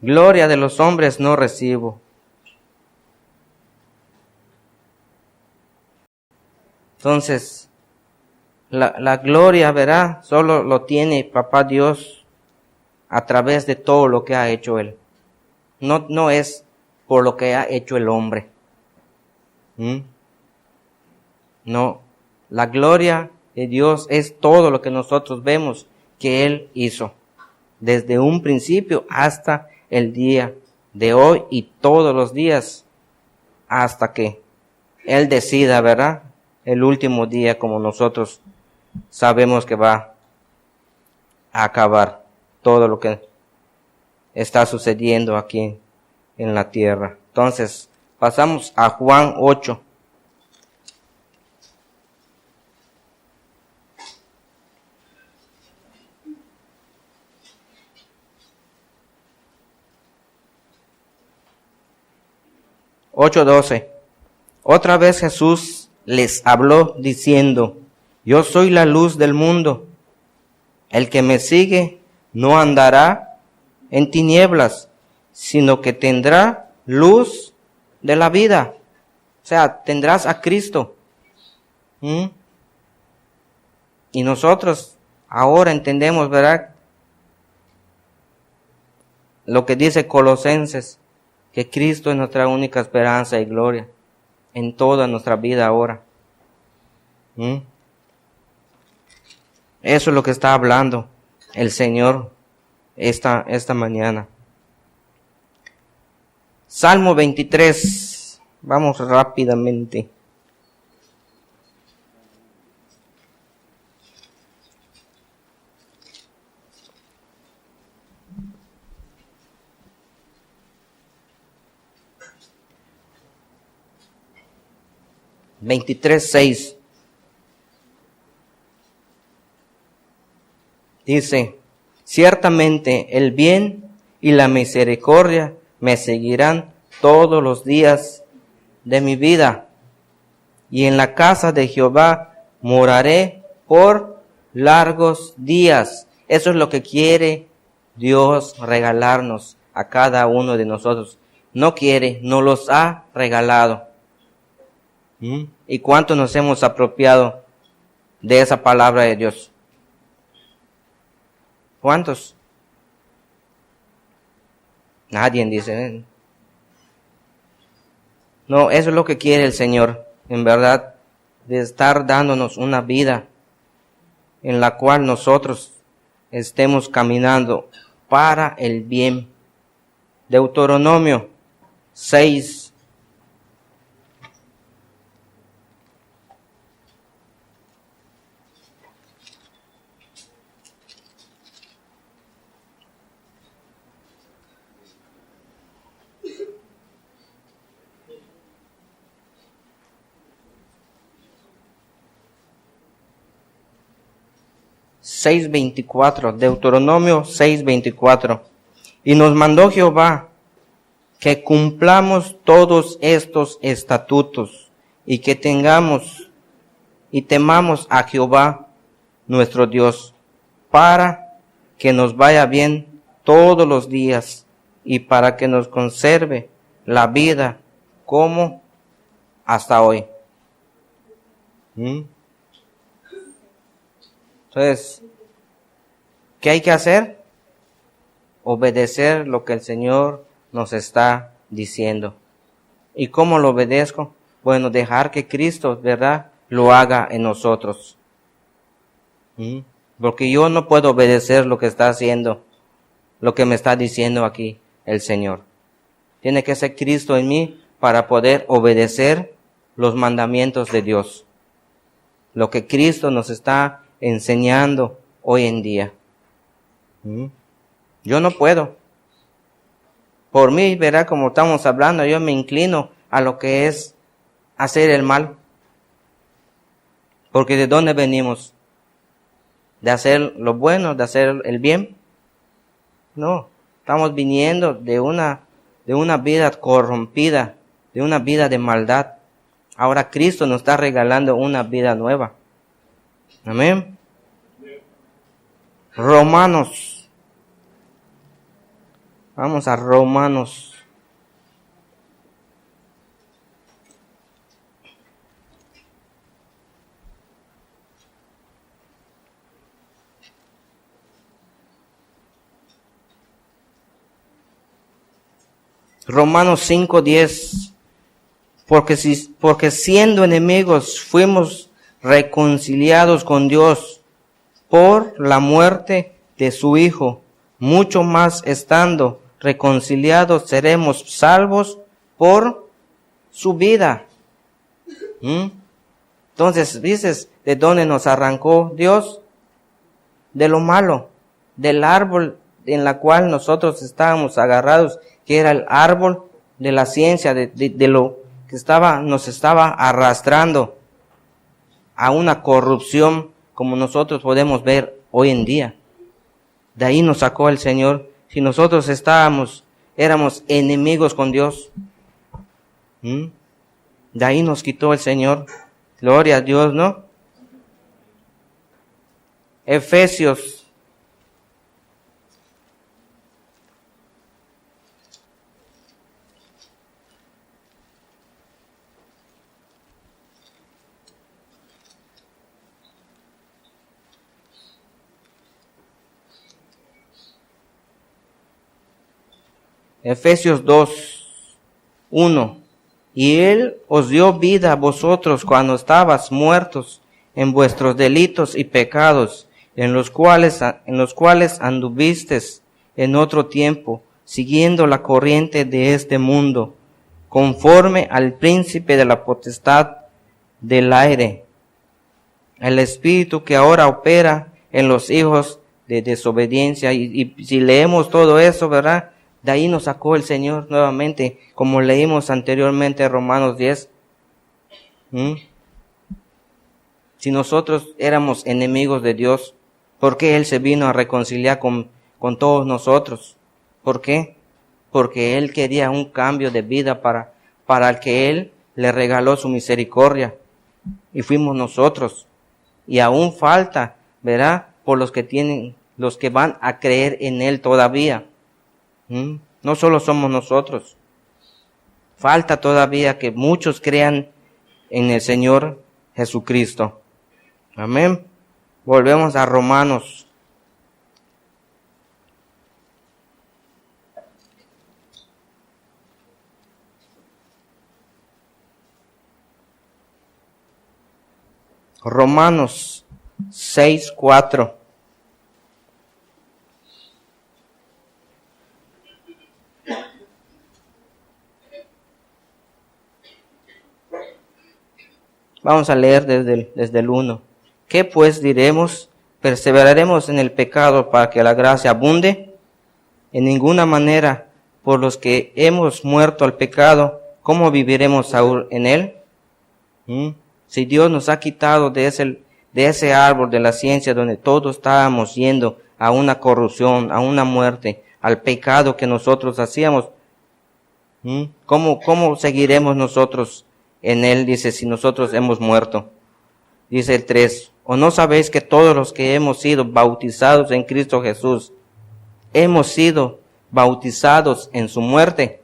Gloria de los hombres no recibo. Entonces, la gloria, ¿verdad? Solo lo tiene Papá Dios a través de todo lo que ha hecho Él. No es por lo que ha hecho el hombre. No, la gloria de Dios es todo lo que nosotros vemos que Él hizo, desde un principio hasta el día de hoy y todos los días hasta que Él decida, ¿verdad?, el último día, como nosotros sabemos que va a acabar todo lo que está sucediendo aquí en la tierra. Entonces, pasamos a Juan 8. Otra vez Jesús les habló diciendo, yo soy la luz del mundo. El que me sigue no andará en tinieblas, sino que tendrá luz de la vida. O sea, tendrás a Cristo. Y nosotros ahora entendemos, ¿verdad?, lo que dice Colosenses, que Cristo es nuestra única esperanza y gloria en toda nuestra vida ahora. Eso es lo que está hablando el Señor esta mañana. Salmo 23. Vamos rápidamente. (23:6) dice, ciertamente el bien y la misericordia me seguirán todos los días de mi vida, y en la casa de Jehová moraré por largos días. Eso es lo que quiere Dios regalarnos a cada uno de nosotros. No quiere, nos los ha regalado. ¿Y cuánto nos hemos apropiado de esa palabra de Dios? ¿Cuántos? Nadie dice. No, eso es lo que quiere el Señor, en verdad, de estar dándonos una vida en la cual nosotros estemos caminando para el bien. Deuteronomio 6. 6:24, Deuteronomio 6:24. Y nos mandó Jehová que cumplamos todos estos estatutos y que tengamos y temamos a Jehová nuestro Dios, para que nos vaya bien todos los días y para que nos conserve la vida como hasta hoy. Entonces, ¿qué hay que hacer? Obedecer lo que el Señor nos está diciendo. ¿Y cómo lo obedezco? Bueno, dejar que Cristo, ¿verdad?, lo haga en nosotros. Porque yo no puedo obedecer lo que está haciendo, lo que me está diciendo aquí el Señor. Tiene que ser Cristo en mí para poder obedecer los mandamientos de Dios. Lo que Cristo nos está enseñando hoy en día. Yo no puedo. Por mí, verá, como estamos hablando, yo me inclino a lo que es hacer el mal. Porque ¿de dónde venimos? ¿De hacer lo bueno, de hacer el bien? No, estamos viniendo de una vida corrompida, de una vida de maldad. Ahora Cristo nos está regalando una vida nueva. Amén. Romanos. Vamos a Romanos. Romanos 5:10. Porque siendo enemigos fuimos reconciliados con Dios por la muerte de su Hijo. Mucho más estando reconciliados seremos salvos por su vida. Entonces, dices, ¿de dónde nos arrancó Dios? De lo malo, del árbol en la cual nosotros estábamos agarrados, que era el árbol de la ciencia, de lo que nos estaba arrastrando a una corrupción como nosotros podemos ver hoy en día. De ahí nos sacó el Señor. Si nosotros éramos enemigos con Dios, de ahí nos quitó el Señor. Gloria a Dios, ¿no? Efesios 2:1. Y Él os dio vida a vosotros cuando estabas muertos en vuestros delitos y pecados, en los cuales anduvisteis en otro tiempo, siguiendo la corriente de este mundo, conforme al príncipe de la potestad del aire, el espíritu que ahora opera en los hijos de desobediencia. Y si leemos todo eso, ¿verdad?, de ahí nos sacó el Señor nuevamente, como leímos anteriormente Romanos 10. Si nosotros éramos enemigos de Dios, ¿por qué Él se vino a reconciliar con todos nosotros? ¿Por qué? Porque Él quería un cambio de vida para el que Él le regaló su misericordia. Y fuimos nosotros. Y aún falta, ¿verdad?, por los que van a creer en Él todavía. No solo somos nosotros. Falta todavía que muchos crean en el Señor Jesucristo. Amén. Volvemos a Romanos. Romanos 6:4. Vamos a leer desde el 1. ¿Qué pues diremos? ¿Perseveraremos en el pecado para que la gracia abunde? En ninguna manera. Por los que hemos muerto al pecado, ¿cómo viviremos aún en él? Si Dios nos ha quitado de de ese árbol de la ciencia donde todos estábamos yendo a una corrupción, a una muerte, al pecado que nosotros hacíamos. ¿Cómo seguiremos nosotros en él? Dice, si nosotros hemos muerto. Dice el 3, ¿o no sabéis que todos los que hemos sido bautizados en Cristo Jesús, hemos sido bautizados en su muerte?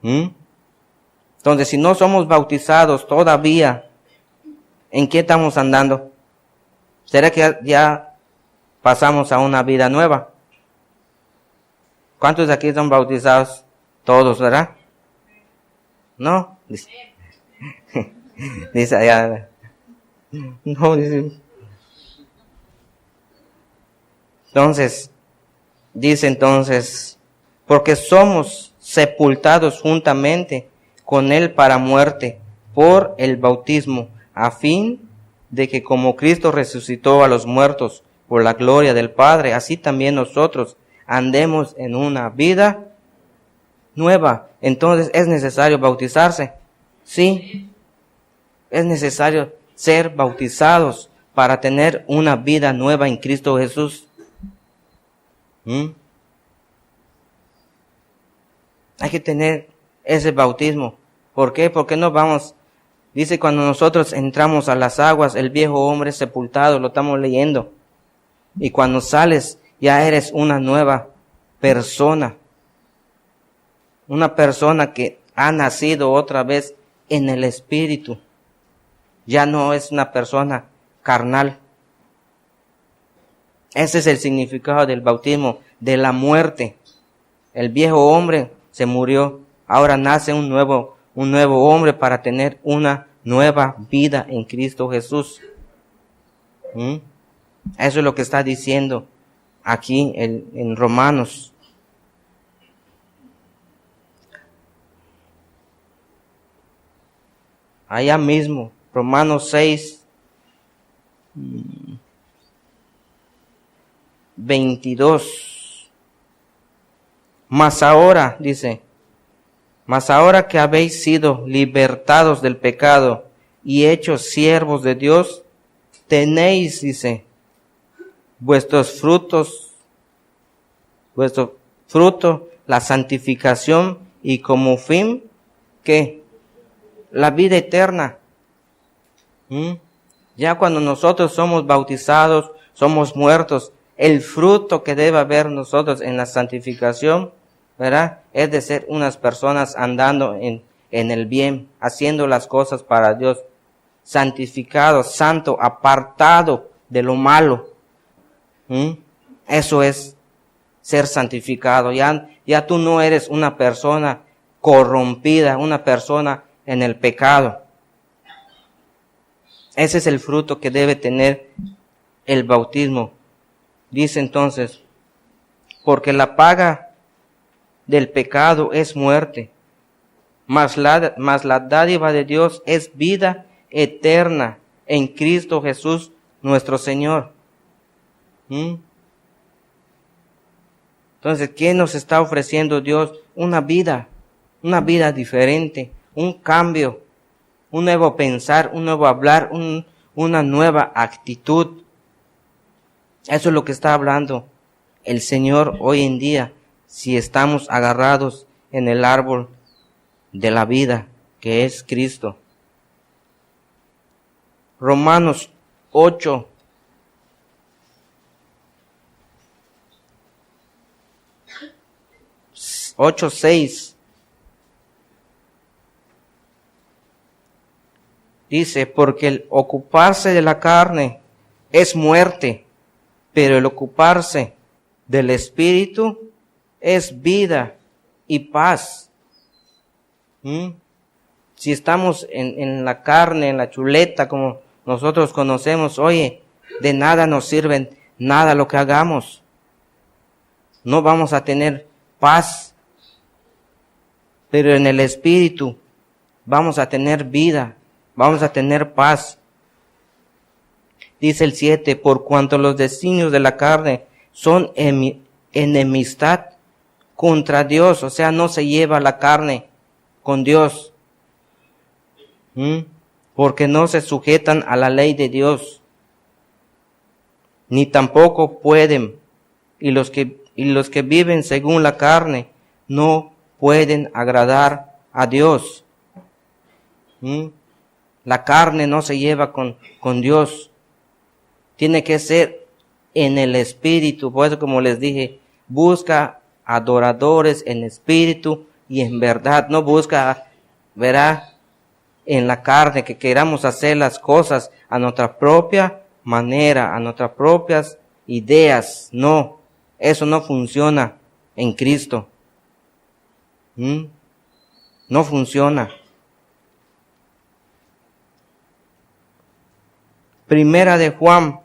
Entonces, si no somos bautizados todavía, ¿en qué estamos andando? ¿Será que ya pasamos a una vida nueva? ¿Cuántos de aquí son bautizados? Todos, ¿verdad? ¿No? Dice allá. No, dice. Entonces, porque somos sepultados juntamente con él para muerte por el bautismo, a fin de que como Cristo resucitó a los muertos por la gloria del Padre, así también nosotros andemos en una vida nueva. Entonces, ¿es necesario bautizarse? Sí, es necesario ser bautizados para tener una vida nueva en Cristo Jesús. Hay que tener ese bautismo. ¿Por qué? Porque no vamos. Dice, cuando nosotros entramos a las aguas, el viejo hombre sepultado, lo estamos leyendo. Y cuando sales, ya eres una nueva persona. Una persona que ha nacido otra vez en el Espíritu. Ya no es una persona carnal. Ese es el significado del bautismo, de la muerte. El viejo hombre se murió. Ahora nace un nuevo hombre para tener una nueva vida en Cristo Jesús. Eso es lo que está diciendo aquí en Romanos. Allá mismo, Romanos 6, 22. Mas ahora, dice, mas ahora que habéis sido libertados del pecado y hechos siervos de Dios, tenéis, dice, vuestro fruto, la santificación, y como fin, ¿qué? La vida eterna. Ya cuando nosotros somos bautizados, somos muertos, el fruto que debe haber nosotros en la santificación, ¿verdad? Es de ser unas personas andando en el bien, haciendo las cosas para Dios, santificado, santo, apartado de lo malo. Eso es ser santificado. Ya tú no eres una persona corrompida, una persona en el pecado. Ese es el fruto que debe tener el bautismo. Dice entonces, porque la paga del pecado es muerte, mas la dádiva de Dios es vida eterna en Cristo Jesús nuestro Señor. Entonces, ¿qué nos está ofreciendo Dios? Una vida diferente, un cambio, un nuevo pensar, un nuevo hablar, una nueva actitud. Eso es lo que está hablando el Señor hoy en día, si estamos agarrados en el árbol de la vida, que es Cristo. Romanos 8. Ocho, 6. Dice, porque el ocuparse de la carne es muerte, pero el ocuparse del Espíritu es vida y paz. Si estamos en la carne, en la chuleta, como nosotros conocemos, oye, de nada nos sirve nada lo que hagamos. No vamos a tener paz. Pero en el Espíritu vamos a tener vida, vamos a tener paz. Dice el 7, por cuanto los designios de la carne son enemistad contra Dios, o sea, no se lleva la carne con Dios. porque no se sujetan a la ley de Dios, ni tampoco pueden, y los que viven según la carne no pueden agradar a Dios. La carne no se lleva con Dios. Tiene que ser en el espíritu. Por eso, como les dije, busca adoradores en espíritu y en verdad. No busca, verá, en la carne, que queramos hacer las cosas a nuestra propia manera, a nuestras propias ideas. No, eso no funciona en Cristo. No funciona. Primera de Juan.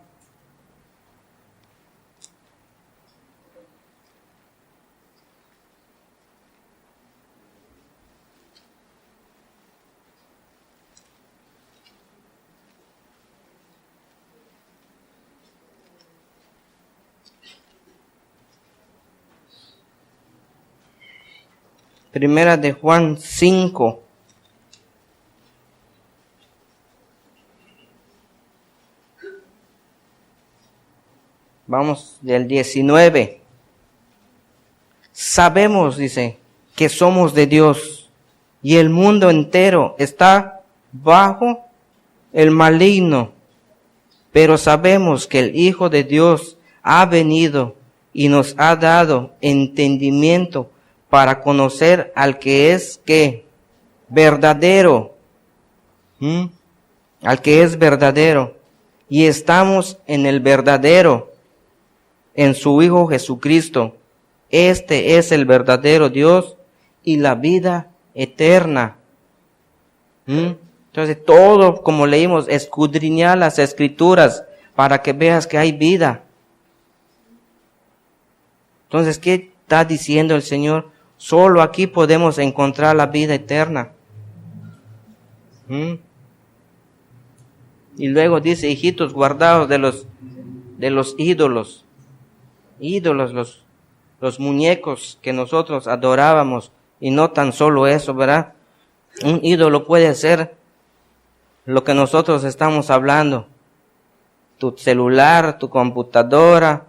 Primera de Juan 5. Vamos del 19. Sabemos, dice, que somos de Dios y el mundo entero está bajo el maligno. Pero sabemos que el Hijo de Dios ha venido y nos ha dado entendimiento para conocer al que es ¿qué? Verdadero. Al que es verdadero. Y estamos en el verdadero, en su Hijo Jesucristo. Este es el verdadero Dios y la vida eterna. Entonces todo, como leímos, escudriñar las Escrituras para que veas que hay vida. Entonces, ¿qué está diciendo el Señor? Solo aquí podemos encontrar la vida eterna. Y luego dice, hijitos, guardados de los ídolos. Los muñecos que nosotros adorábamos. Y no tan solo eso, ¿verdad? Un ídolo puede ser lo que nosotros estamos hablando. Tu celular, tu computadora,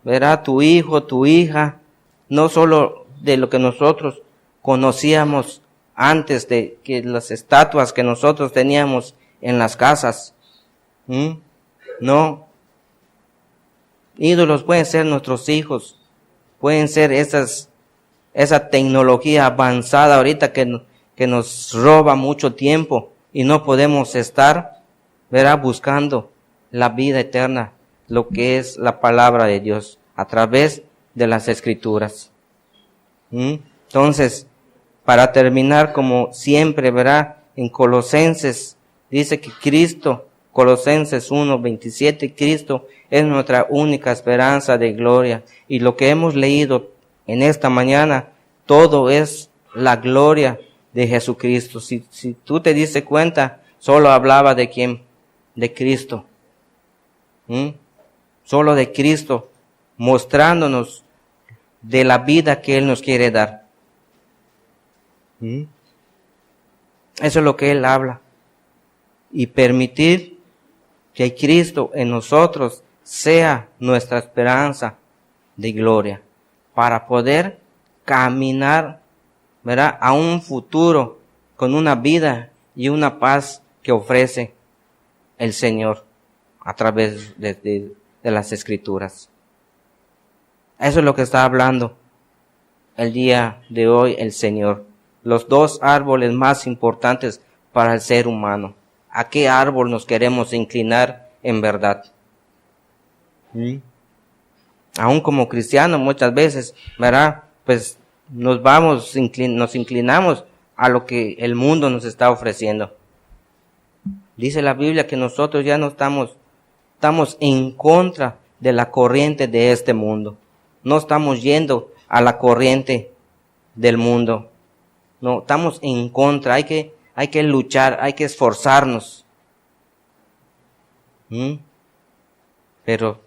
¿verdad? Tu hijo, tu hija. No solo de lo que nosotros conocíamos antes de que las estatuas que nosotros teníamos en las casas. No. Ídolos pueden ser nuestros hijos. Pueden ser esa tecnología avanzada ahorita que nos roba mucho tiempo y no podemos estar, ¿verdad?, buscando la vida eterna, lo que es la palabra de Dios a través de las Escrituras. Entonces, para terminar, como siempre, ¿verdad?, en Colosenses dice que Cristo, Colosenses 1:27, Cristo es nuestra única esperanza de gloria. Y lo que hemos leído en esta mañana, todo es la gloria de Jesucristo. Si tú te diste cuenta, solo hablaba de quién, de Cristo. Solo de Cristo, mostrándonos de la vida que Él nos quiere dar. Eso es lo que Él habla. Y permitir que Cristo en nosotros sea nuestra esperanza de gloria, para poder caminar, ¿verdad?, a un futuro con una vida y una paz que ofrece el Señor a través de las Escrituras. Eso es lo que está hablando el día de hoy el Señor. Los dos árboles más importantes para el ser humano. ¿A qué árbol nos queremos inclinar en verdad? Aún como cristianos muchas veces, ¿verdad?, pues nos inclinamos a lo que el mundo nos está ofreciendo. Dice la Biblia que nosotros ya no estamos en contra de la corriente de este mundo. No estamos yendo a la corriente del mundo. No, estamos en contra. Hay que luchar, hay que esforzarnos. Pero,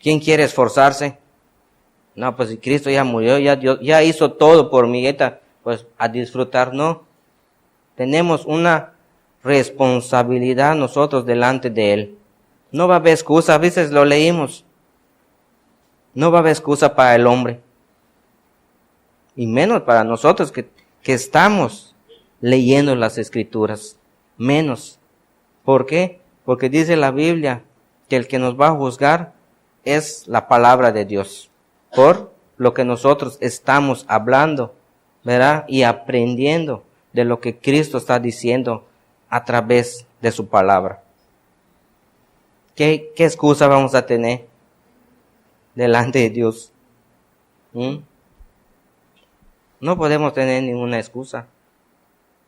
¿quién quiere esforzarse? No, pues si Cristo ya murió, ya hizo todo por mí, pues a disfrutar, no. Tenemos una responsabilidad nosotros delante de Él. No va a haber excusa, a veces lo leímos. No va a haber excusa para el hombre. Y menos para nosotros que estamos leyendo las Escrituras. Menos. ¿Por qué? Porque dice la Biblia que el que nos va a juzgar es la palabra de Dios. Por lo que nosotros estamos hablando, ¿verdad? Y aprendiendo de lo que Cristo está diciendo a través de su palabra. ¿Qué excusa vamos a tener delante de Dios? No podemos tener ninguna excusa.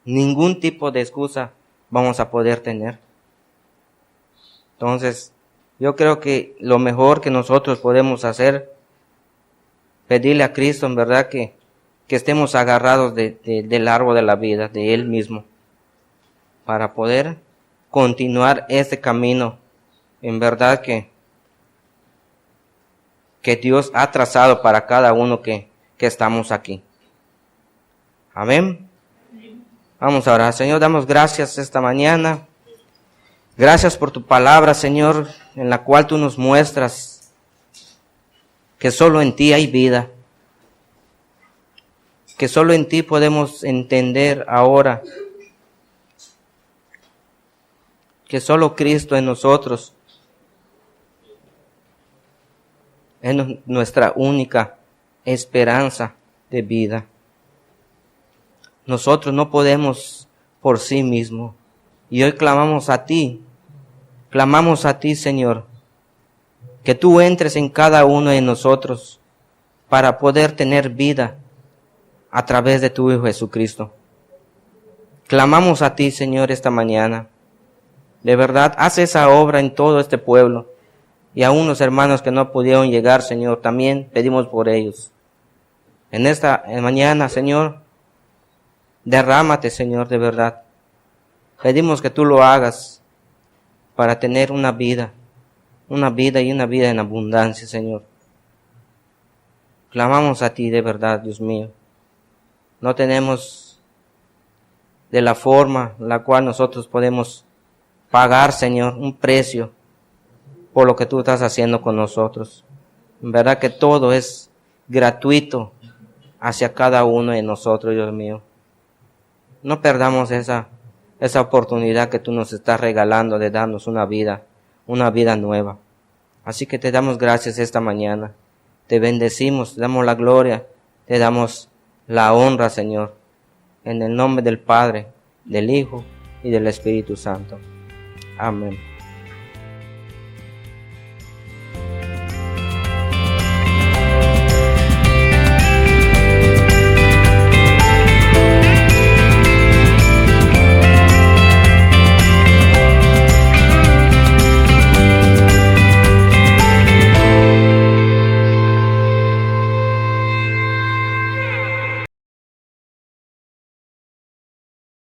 Ningún tipo de excusa vamos a poder tener. Entonces, yo creo que lo mejor que nosotros podemos hacer, pedirle a Cristo en verdad que estemos agarrados del árbol de la vida, de Él mismo, para poder continuar este camino, en verdad que Dios ha trazado para cada uno que estamos aquí. Amén. Vamos a orar. Señor, damos gracias esta mañana. Gracias por tu palabra, Señor, en la cual tú nos muestras que solo en ti hay vida. Que solo en ti podemos entender ahora que solo Cristo en nosotros es nuestra única esperanza de vida. Nosotros no podemos por sí mismos. Y hoy clamamos a ti, Señor, que tú entres en cada uno de nosotros para poder tener vida a través de tu Hijo Jesucristo. Clamamos a ti, Señor, esta mañana. De verdad, haz esa obra en todo este pueblo. Y a unos hermanos que no pudieron llegar, Señor, también pedimos por ellos. En esta mañana, Señor, derrámate, Señor, de verdad. Pedimos que tú lo hagas para tener una vida en abundancia, Señor. Clamamos a ti de verdad, Dios mío. No tenemos de la forma en la cual nosotros podemos pagar, Señor, un precio por lo que tú estás haciendo con nosotros. En verdad que todo es gratuito hacia cada uno de nosotros, Dios mío. No perdamos esa oportunidad que tú nos estás regalando de darnos una vida nueva. Así que te damos gracias esta mañana. Te bendecimos, te damos la gloria, te damos la honra, Señor. En el nombre del Padre, del Hijo y del Espíritu Santo. Amén.